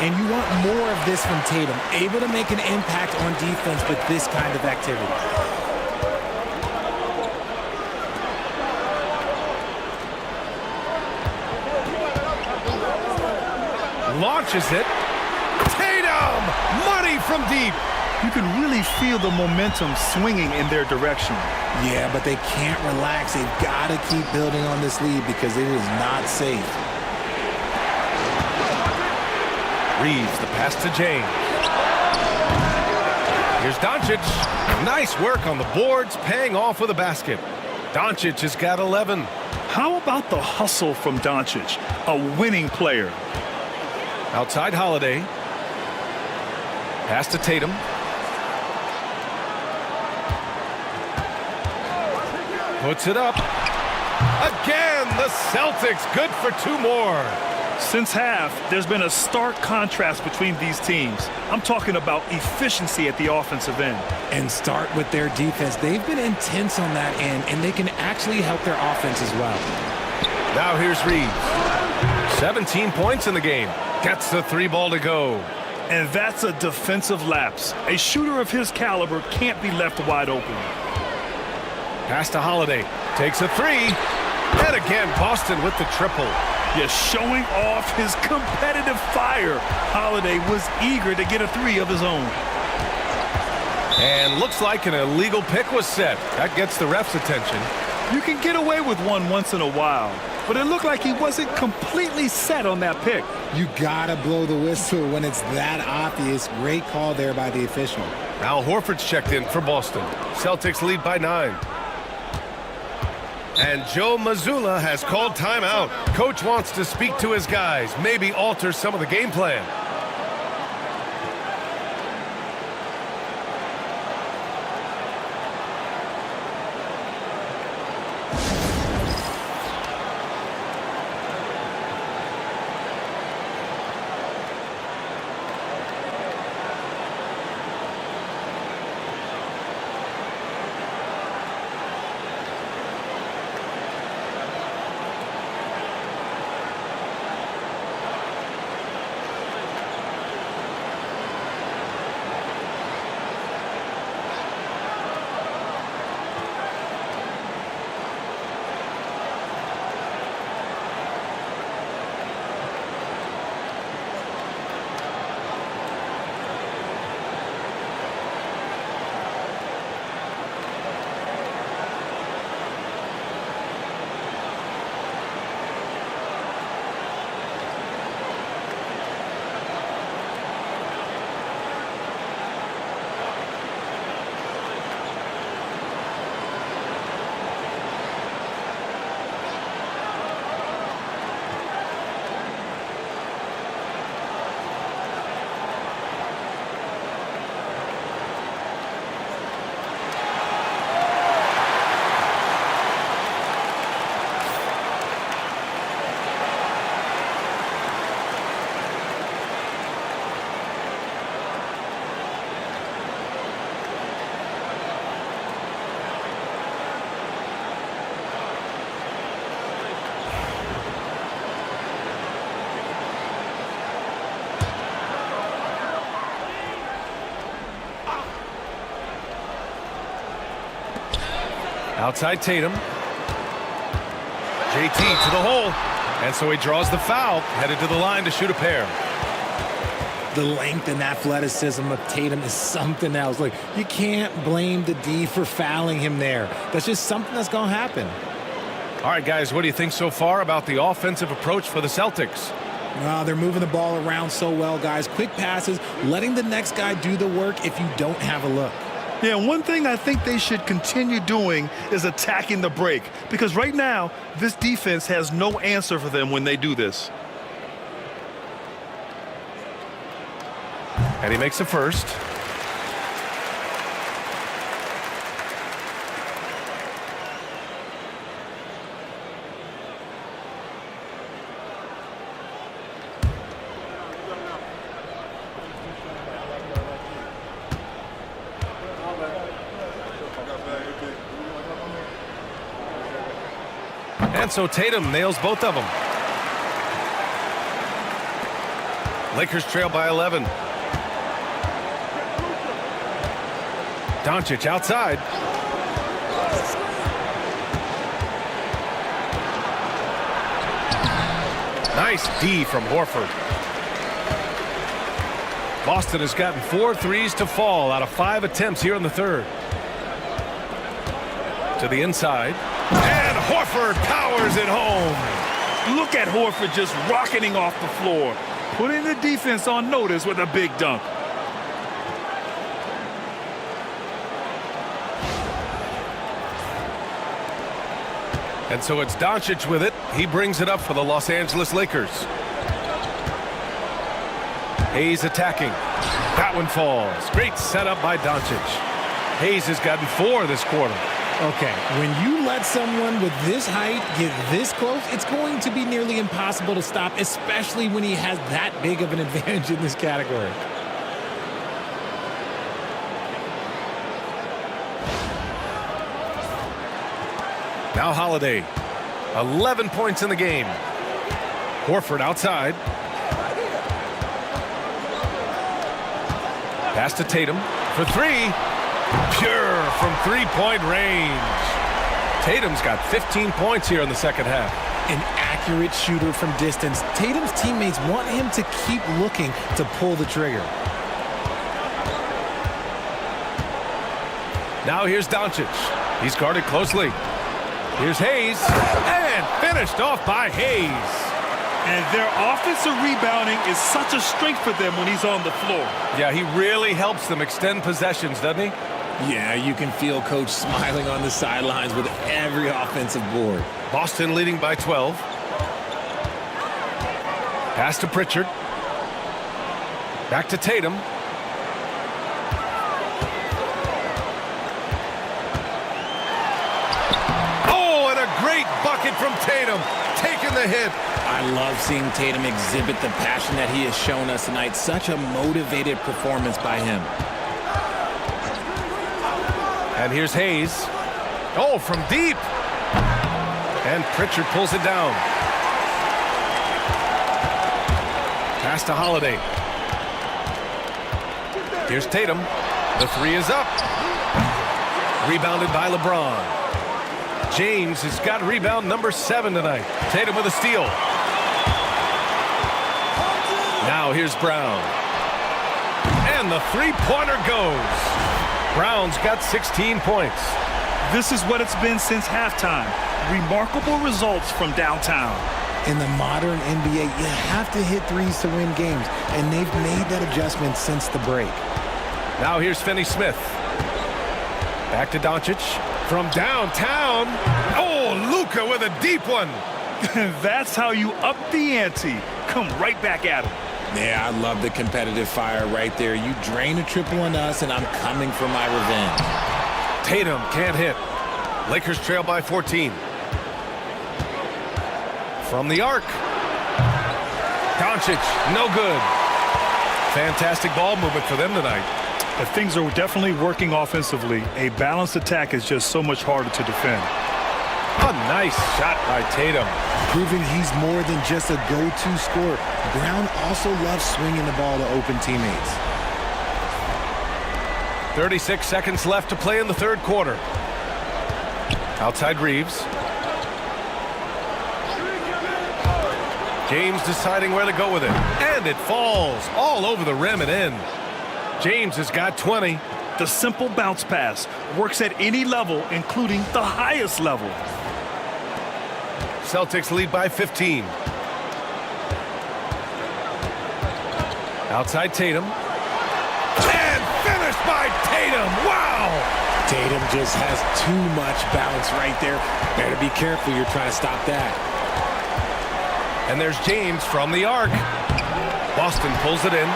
And you want more of this from Tatum. Able to make an impact on defense with this kind of activity. Launches it. Tatum! Money from deep. You can really feel the momentum swinging in their direction. Yeah, but they can't relax. They've got to keep building on this lead because it is not safe. Reeves, the pass to James. Here's Doncic. Nice work on the boards, paying off with a basket. Doncic has got 11. How about the hustle from Doncic, a winning player? Outside Holiday. Pass to Tatum. Puts it up. Again, the Celtics good for 2 more. Since half, there's been a stark contrast between these teams. I'm talking about efficiency at the offensive end. And start with their defense. They've been intense on that end, and they can actually help their offense as well. Now here's Reeves. 17 points in the game. Gets the 3 ball to go. And that's a defensive lapse. A shooter of his caliber can't be left wide open. Pass to Holiday. Takes a 3. And again, Boston with the triple. You're showing off his competitive fire. Holiday was eager to get a 3 of his own. And looks like an illegal pick was set. That gets the ref's attention. You can get away with one once in a while, but it looked like he wasn't completely set on that pick. You gotta blow the whistle when it's that obvious. Great call there by the official. Al Horford's checked in for Boston. Celtics lead by 9. And Joe Mazzulla has called timeout. Coach wants to speak to his guys, maybe alter some of the game plan. Outside Tatum. JT to the hole. And so he draws the foul, headed to the line to shoot a pair. The length and athleticism of Tatum is something else. Like, you can't blame the D for fouling him there. That's just something that's going to happen. All right, guys, what do you think so far about the offensive approach for the Celtics? Well, they're moving the ball around so well, guys. Quick passes, letting the next guy do the work if you don't have a look. Yeah, one thing I think they should continue doing is attacking the break, because right now, this defense has no answer for them when they do this. And he makes the first. And so Tatum nails both of them. Lakers trail by 11. Doncic outside. Nice D from Horford. Boston has gotten 4 threes to fall out of 5 attempts here in the third. To the inside. And Horford powers it home. Look at Horford just rocketing off the floor, putting the defense on notice with a big dunk. And so it's Doncic with it. He brings it up for the Los Angeles Lakers. Hayes attacking. That one falls. Great setup by Doncic. Hayes has gotten 4 this quarter. Okay, when you let someone with this height get this close, it's going to be nearly impossible to stop, especially when he has that big of an advantage in this category. Now Holiday. 11 points in the game. Horford outside. Pass to Tatum for 3. Pure from three-point range. Tatum's got 15 points here in the second half. An accurate shooter from distance. Tatum's teammates want him to keep looking to pull the trigger. Now here's Doncic. He's guarded closely. Here's Hayes. And finished off by Hayes. And their offensive rebounding is such a strength for them when he's on the floor. Yeah, he really helps them extend possessions, doesn't he? Yeah, you can feel Coach smiling on the sidelines with every offensive board. Boston leading by 12. Pass to Pritchard. Back to Tatum. Oh, and a great bucket from Tatum. Taking the hit. I love seeing Tatum exhibit the passion that he has shown us tonight. Such a motivated performance by him. And here's Hayes. Oh, from deep. And Pritchard pulls it down. Pass to Holiday. Here's Tatum. The 3 is up. Rebounded by LeBron. James has got rebound number 7 tonight. Tatum with a steal. Now here's Brown. And the three-pointer goes. Brown's got 16 points. This is what it's been since halftime. Remarkable results from downtown. In the modern NBA, you have to hit threes to win games, and they've made that adjustment since the break. Now here's Finney-Smith. Back to Doncic. From downtown. Oh, Luka with a deep one. That's how you up the ante. Come right back at him. Yeah, I love the competitive fire right there. You drain a triple on us, and I'm coming for my revenge. Tatum can't hit. Lakers trail by 14. From the arc. Doncic, no good. Fantastic ball movement for them tonight. But things are definitely working offensively. A balanced attack is just so much harder to defend. A nice shot by Tatum. Proving he's more than just a go-to scorer. Brown also loves swinging the ball to open teammates. 36 seconds left to play in the third quarter. Outside Reeves. James deciding where to go with it. And it falls all over the rim and in. James has got 20. The simple bounce pass works at any level, including the highest level. Celtics lead by 15. Outside Tatum. And finished by Tatum. Wow! Tatum just has too much bounce right there. Better be careful. You're trying to stop that. And there's James from the arc. Boston pulls it in.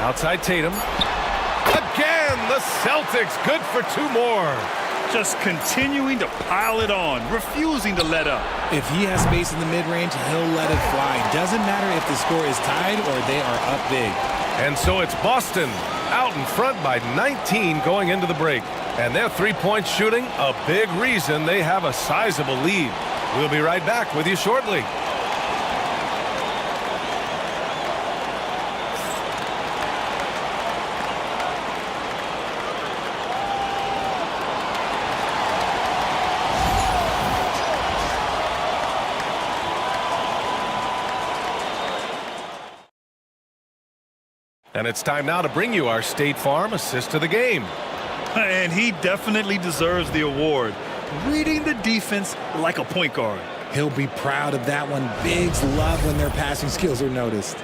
Outside Tatum. Again, the Celtics good for 2 more. Just continuing to pile it on, refusing to let up. If he has space in the mid-range, he'll let it fly. Doesn't matter if the score is tied or they are up big. And so it's Boston out in front by 19 going into the break. And their three-point shooting, a big reason they have a sizable lead. We'll be right back with you shortly. And it's time now to bring you our State Farm assist of the game. And he definitely deserves the award. Reading the defense like a point guard. He'll be proud of that one. Bigs love when their passing skills are noticed.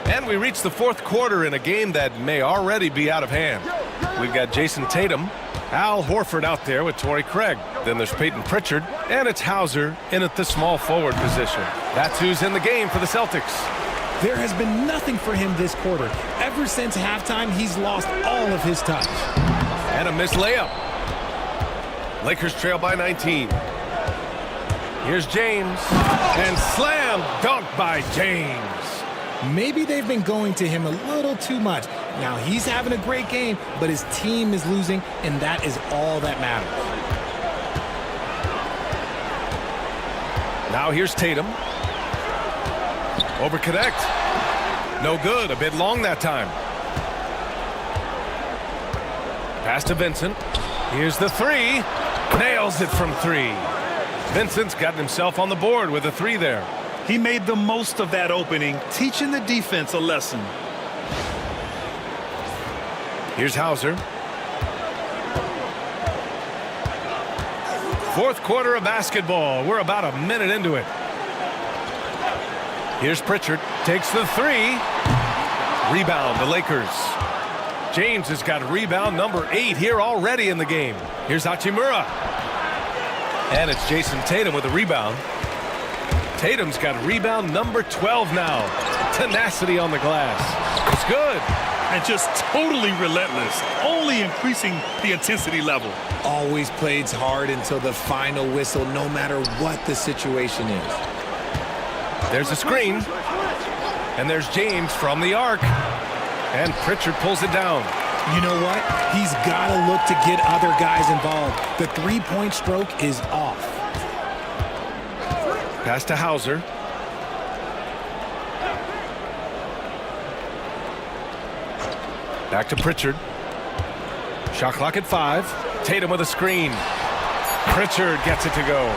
And we reach the 4th quarter in a game that may already be out of hand. We've got Jason Tatum, Al Horford out there with Torrey Craig. Then there's Peyton Pritchard, and it's Hauser in at the small forward position. That's who's in the game for the Celtics. There has been nothing for him this quarter. Ever since halftime, he's lost all of his touch. And a missed layup. Lakers trail by 19. Here's James. And slam dunk by James. Maybe they've been going to him a little too much. Now he's having a great game, but his team is losing, and that is all that matters. Now here's Tatum. Over connect. No good. A bit long that time. Pass to Vincent. Here's the 3. Nails it from 3. Vincent's gotten himself on the board with a 3 there. He made the most of that opening, teaching the defense a lesson. Here's Hauser. 4th quarter of basketball. We're about a minute into it. Here's Pritchard. Takes the 3. Rebound, the Lakers. James has got rebound number 8 here already in the game. Here's Hachimura. And it's Jason Tatum with a rebound. Tatum's got rebound number 12 now. Tenacity on the glass. It's good. And just totally relentless, only increasing the intensity level. Always plays hard until the final whistle, no matter what the situation is. There's a screen. And there's James from the arc. And Pritchard pulls it down. You know what? He's got to look to get other guys involved. The three-point stroke is off. Pass to Hauser. Back to Pritchard. Shot clock at 5. Tatum with a screen. Pritchard gets it to go.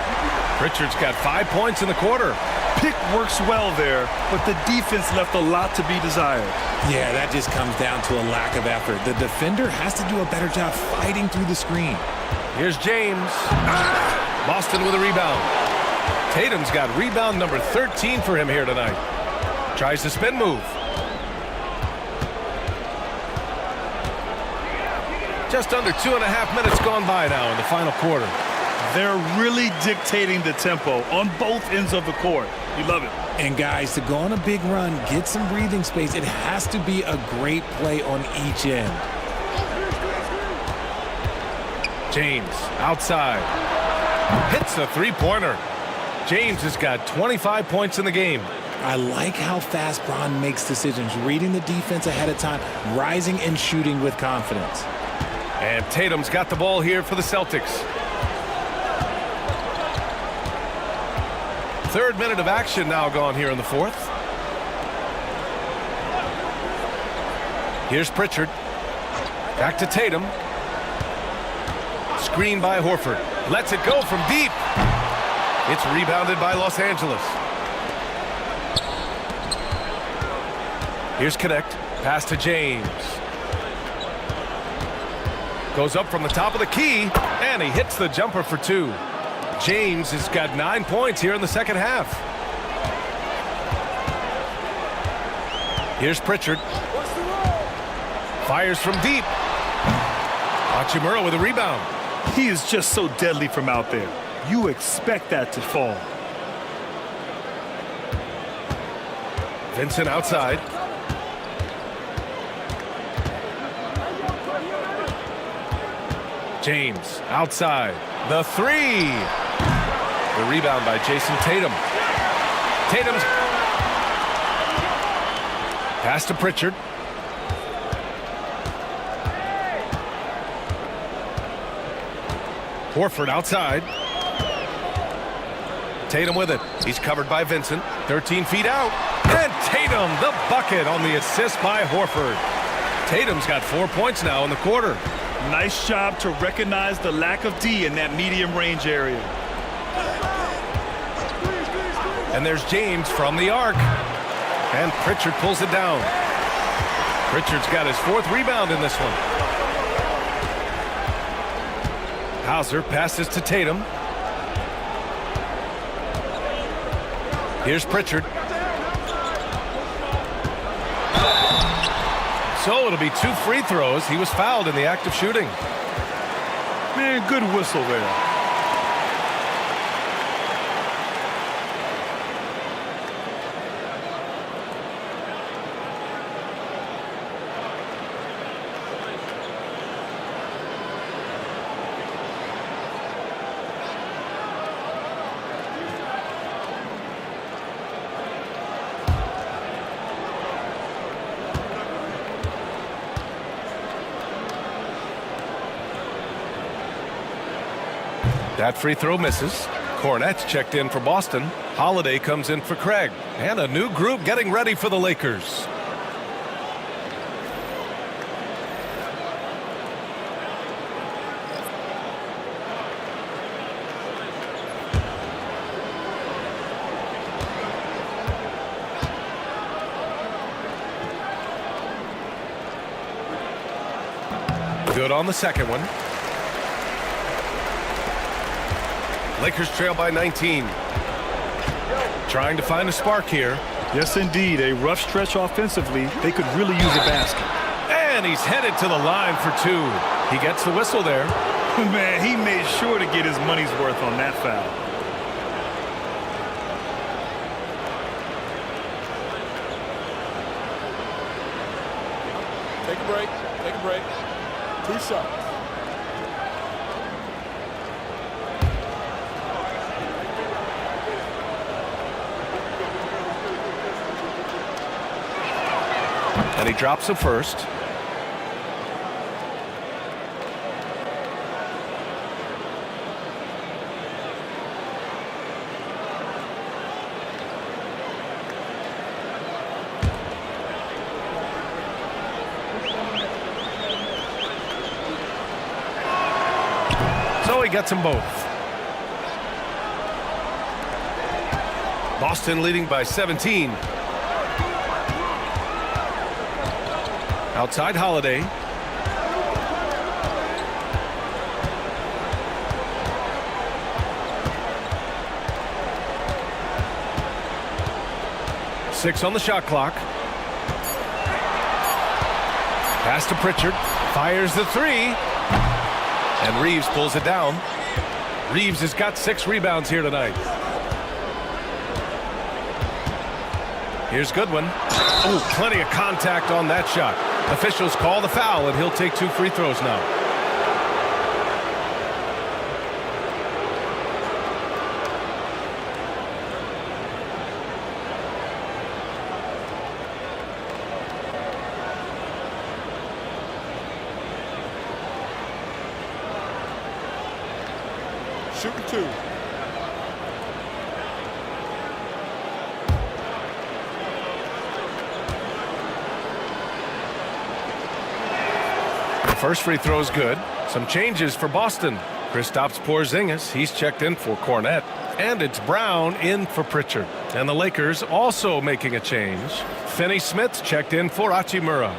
Pritchard's got 5 points in the quarter. Pick works well there, but the defense left a lot to be desired. Yeah, that just comes down to a lack of effort. The defender has to do a better job fighting through the screen. Here's James. Boston with a rebound. Tatum's got rebound number 13 for him here tonight. Tries the spin move. Just under 2.5 minutes gone by now in the final quarter. They're really dictating the tempo on both ends of the court. You love it. And guys, to go on a big run, get some breathing space, it has to be a great play on each end. James outside. Hits a three-pointer. James has got 25 points in the game. I like how fast Bron makes decisions, reading the defense ahead of time, rising and shooting with confidence. And Tatum's got the ball here for the Celtics. 3rd minute of action now gone here in the 4th. Here's Pritchard. Back to Tatum. Screen by Horford. Lets it go from deep. It's rebounded by Los Angeles. Here's Connect. Pass to James. Goes up from the top of the key, and he hits the jumper for 2. James has got 9 points here in the second half. Here's Pritchard. Fires from deep. Hachimura with a rebound. He is just so deadly from out there. You expect that to fall. Vincent outside. James outside. The 3. The rebound by Jason Tatum. Tatum's pass to Pritchard. Horford outside. Tatum with it. He's covered by Vincent. 13 feet out. And Tatum, the bucket on the assist by Horford. Tatum's got 4 points now in the quarter. Nice job to recognize the lack of D in that medium range area. And there's James from the arc. And Pritchard pulls it down. Pritchard's got his 4th rebound in this one. Hauser passes to Tatum. Here's Pritchard. So it'll be 2 free throws. He was fouled in the act of shooting. Man, good whistle there. That free throw misses. Cornette's checked in for Boston. Holiday comes in for Craig. And a new group getting ready for the Lakers. Good on the second one. Lakers trail by 19. Trying to find a spark here. Yes, indeed. A rough stretch offensively. They could really use a basket. And he's headed to the line for 2. He gets the whistle there. Man, he made sure to get his money's worth on that foul. Take a break. Take a break. 2 shots. And he drops the first. So he gets them both. Boston leading by 17. Outside Holiday. Six on the shot clock. Pass to Pritchard. Fires the 3. And Reeves pulls it down. Reeves has got 6 rebounds here tonight. Here's Goodwin. Oh, plenty of contact on that shot. Officials call the foul, and he'll take 2 free throws now. Shooting 2. The first free throw is good. Some changes for Boston. Kristaps Porzingis, he's checked in for Cornette. And it's Brown in for Pritchard. And the Lakers also making a change. Finney-Smith's checked in for Hachimura.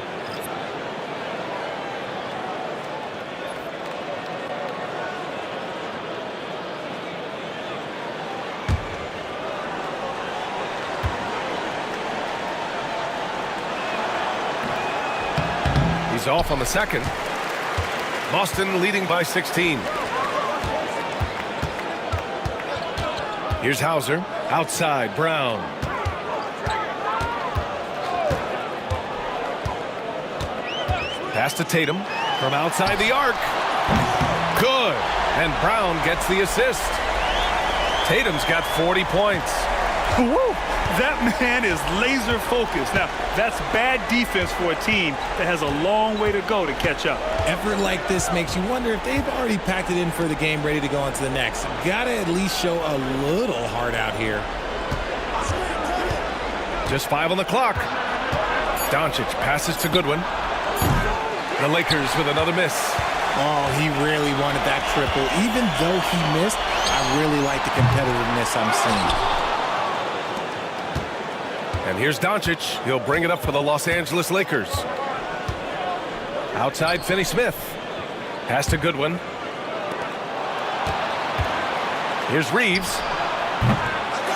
He's off on the second. Boston leading by 16. Here's Hauser. Outside, Brown. Pass to Tatum from outside the arc. Good. And Brown gets the assist. Tatum's got 40 points. Woo! That man is laser focused. Now, that's bad defense for a team that has a long way to go to catch up. Effort like this makes you wonder if they've already packed it in for the game, ready to go on to the next. Gotta at least show a little heart out here. Just 5 on the clock. Doncic passes to Goodwin. The Lakers with another miss. Oh, he really wanted that triple. Even though he missed, I really like the competitiveness I'm seeing. And here's Doncic. He'll bring it up for the Los Angeles Lakers. Outside, Finney-Smith. Pass to Goodwin. Here's Reeves.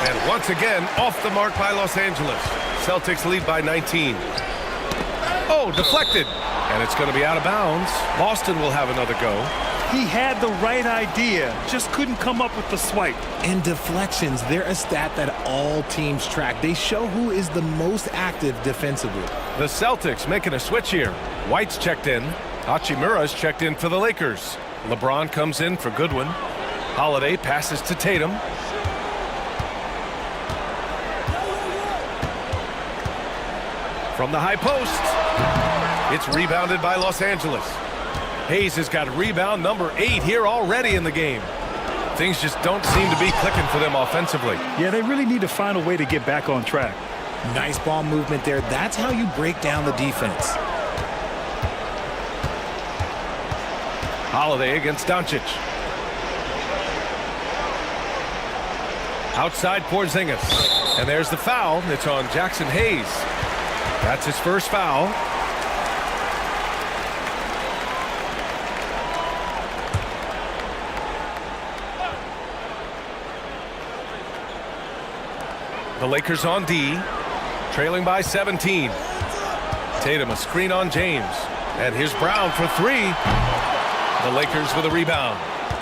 And once again, off the mark by Los Angeles. Celtics lead by 19. Oh, deflected. And it's going to be out of bounds. Boston will have another go. He had the right idea, just couldn't come up with the swipe. And deflections, they're a stat that all teams track. They show who is the most active defensively. The Celtics making a switch here. White's checked in. Hachimura's checked in for the Lakers. LeBron comes in for Goodwin. Holiday passes to Tatum. From the high post. It's rebounded by Los Angeles. Hayes has got rebound number 8 here already in the game. Things just don't seem to be clicking for them offensively. Yeah, they really need to find a way to get back on track. Nice ball movement there. That's how you break down the defense. Holiday against Doncic. Outside Porzingis. And there's the foul. It's on Jackson Hayes. That's his first foul. The Lakers on D, trailing by 17. Tatum a screen on James. And here's Brown for 3. The Lakers with a rebound.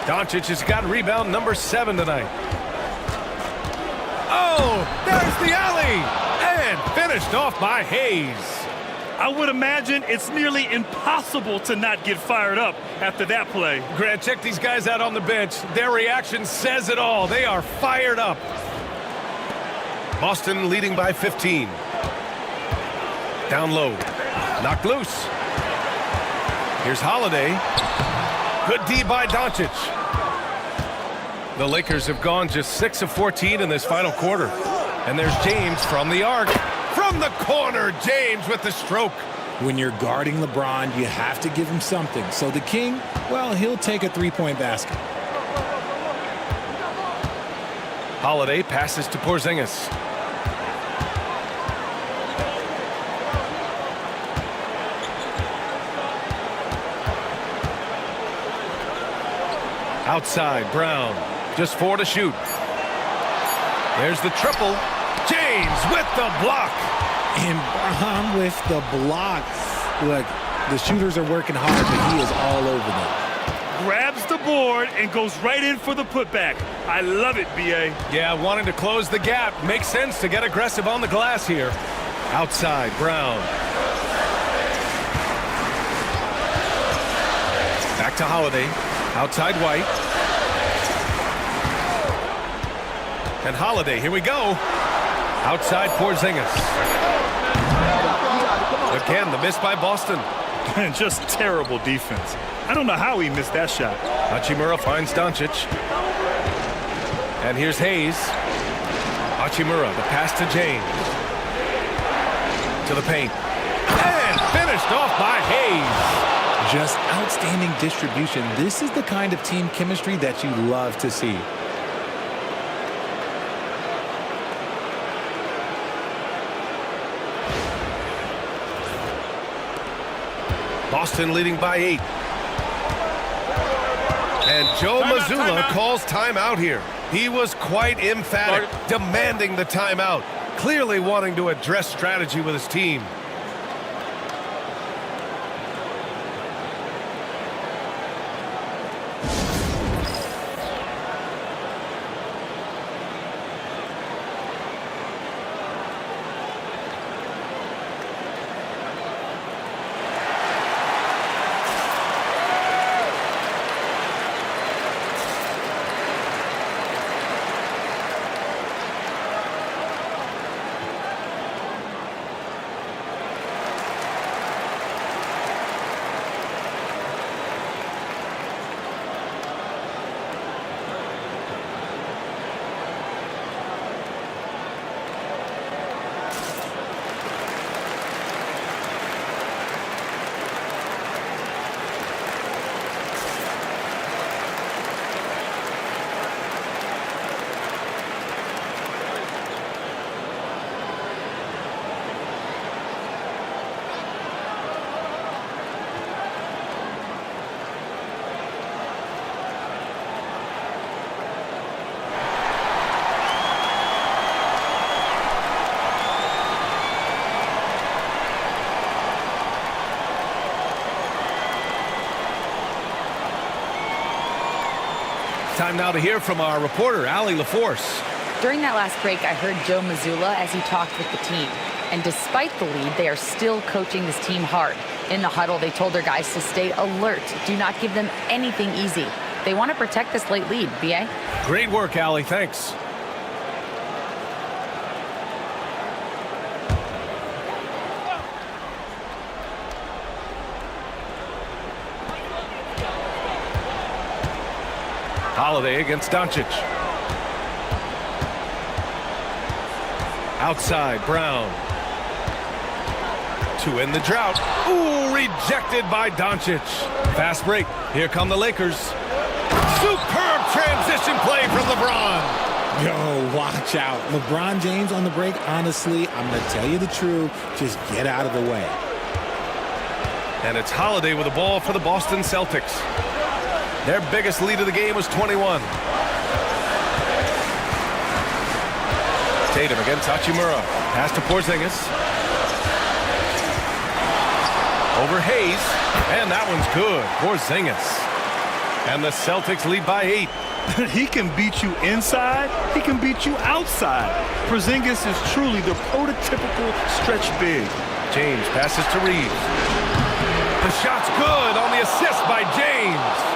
Doncic has got rebound number 7 tonight. Oh, there's the alley! And finished off by Hayes. I would imagine it's nearly impossible to not get fired up after that play. Grant, check these guys out on the bench. Their reaction says it all. They are fired up. Boston leading by 15. Down low. Knocked loose. Here's Holiday. Good D by Doncic. The Lakers have gone just 6 of 14 in this final quarter. And there's James from the arc. From the corner, James with the stroke. When you're guarding LeBron, you have to give him something. So the King, well, he'll take a three-point basket. Holiday passes to Porzingis. Outside, Brown. Just 4 to shoot. There's the triple. James with the block. And Brown with the block. Look, the shooters are working hard, but he is all over them. Grabs the board and goes right in for the putback. I love it, B.A. Yeah, wanting to close the gap. Makes sense to get aggressive on the glass here. Outside, Brown. Back to Holiday. Outside White. And Holiday, here we go. Outside Porzingis. Again, the miss by Boston. And just terrible defense. I don't know how he missed that shot. Hachimura finds Doncic. And here's Hayes. Hachimura, the pass to James. To the paint. And finished off by Hayes. Just outstanding distribution. This is the kind of team chemistry that you love to see. Boston leading by 8. And Joe Mazzulla calls timeout here. He was quite emphatic, demanding the timeout, clearly wanting to address strategy with his team. Time now to hear from our reporter, Allie LaForce. During that last break, I heard Joe Mazzulla as he talked with the team. And despite the lead, they are still coaching this team hard. In the huddle, they told their guys to stay alert. Do not give them anything easy. They want to protect this late lead, B.A. Great work, Allie. Thanks. Holiday against Doncic. Outside, Brown. To end the drought. Ooh, rejected by Doncic. Fast break. Here come the Lakers. Superb transition play from LeBron. Yo, watch out. LeBron James on the break, honestly, I'm going to tell you the truth. Just get out of the way. And it's Holiday with the ball for the Boston Celtics. Their biggest lead of the game was 21. Tatum against Hachimura. Pass to Porzingis. Over Hayes. And that one's good. Porzingis. And the Celtics lead by 8. He can beat you inside. He can beat you outside. Porzingis is truly the prototypical stretch big. James passes to Reeves. The shot's good on the assist by James.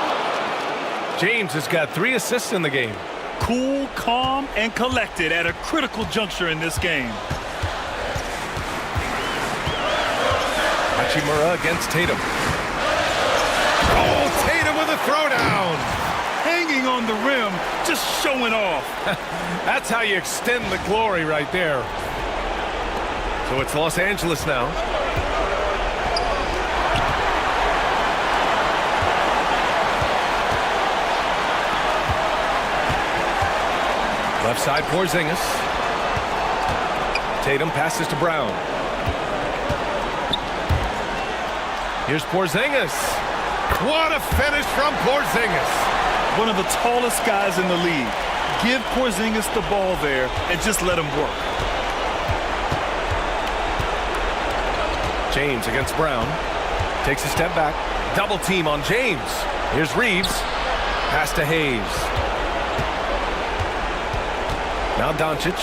James has got 3 assists in the game. Cool, calm, and collected at a critical juncture in this game. Hachimura against Tatum. Oh, Tatum with a throwdown. Hanging on the rim, just showing off. That's how you extend the glory right there. So it's Los Angeles now. Left side, Porzingis. Tatum passes to Brown. Here's Porzingis. What a finish from Porzingis. One of the tallest guys in the league. Give Porzingis the ball there and just let him work. James against Brown. Takes a step back. Double team on James. Here's Reeves. Pass to Hayes. Now Doncic.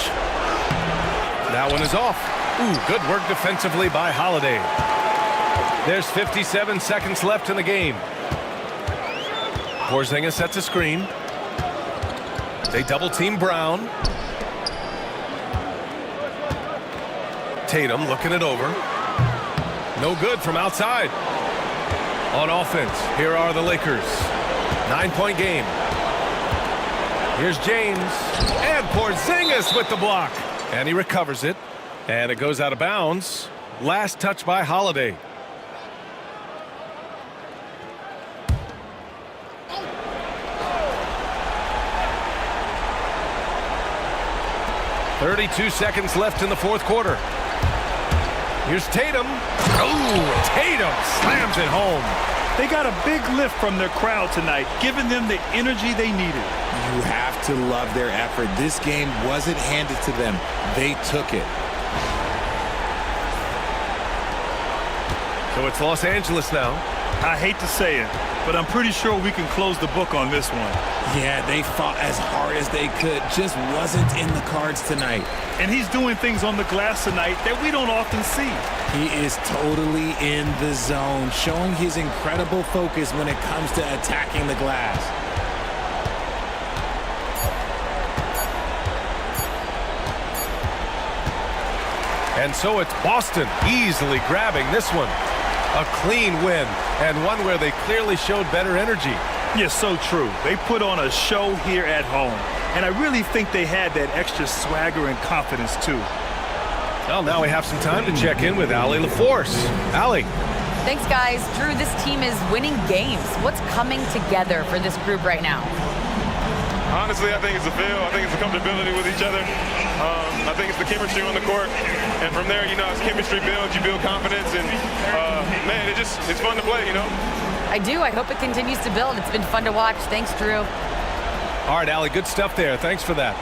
That one is off. Ooh, good work defensively by Holiday. There's 57 seconds left in the game. Porzingis sets a screen. They double team Brown. Tatum looking it over. No good from outside. On offense, here are the Lakers. 9-point game. Here's James. And Porzingis with the block. And he recovers it. And it goes out of bounds. Last touch by Holiday. .32 seconds left in the fourth quarter. Here's Tatum. Oh, Tatum slams it home. They got a big lift from their crowd tonight, giving them the energy they needed. You have to love their effort. This game wasn't handed to them. They took it. So it's Los Angeles now. I hate to say it, but I'm pretty sure we can close the book on this one. Yeah, they fought as hard as they could. Just wasn't in the cards tonight. And he's doing things on the glass tonight that we don't often see. He is totally in the zone, showing his incredible focus when it comes to attacking the glass. And so it's Boston easily grabbing this one. A clean win, and one where they clearly showed better energy. Yeah, so true. They put on a show here at home. And I really think they had that extra swagger and confidence, too. Well, now we have some time to check in with Allie LaForce. Allie. Thanks, guys. Drew, this team is winning games. What's coming together for this group right now? Honestly, I think it's a feel. I think it's a comfortability with each other. I think it's the chemistry on the court. And from there, as chemistry builds, you build confidence. And, man, it's fun to play, I do. I hope it continues to build. It's been fun to watch. Thanks, Drew. All right, Allie, good stuff there. Thanks for that.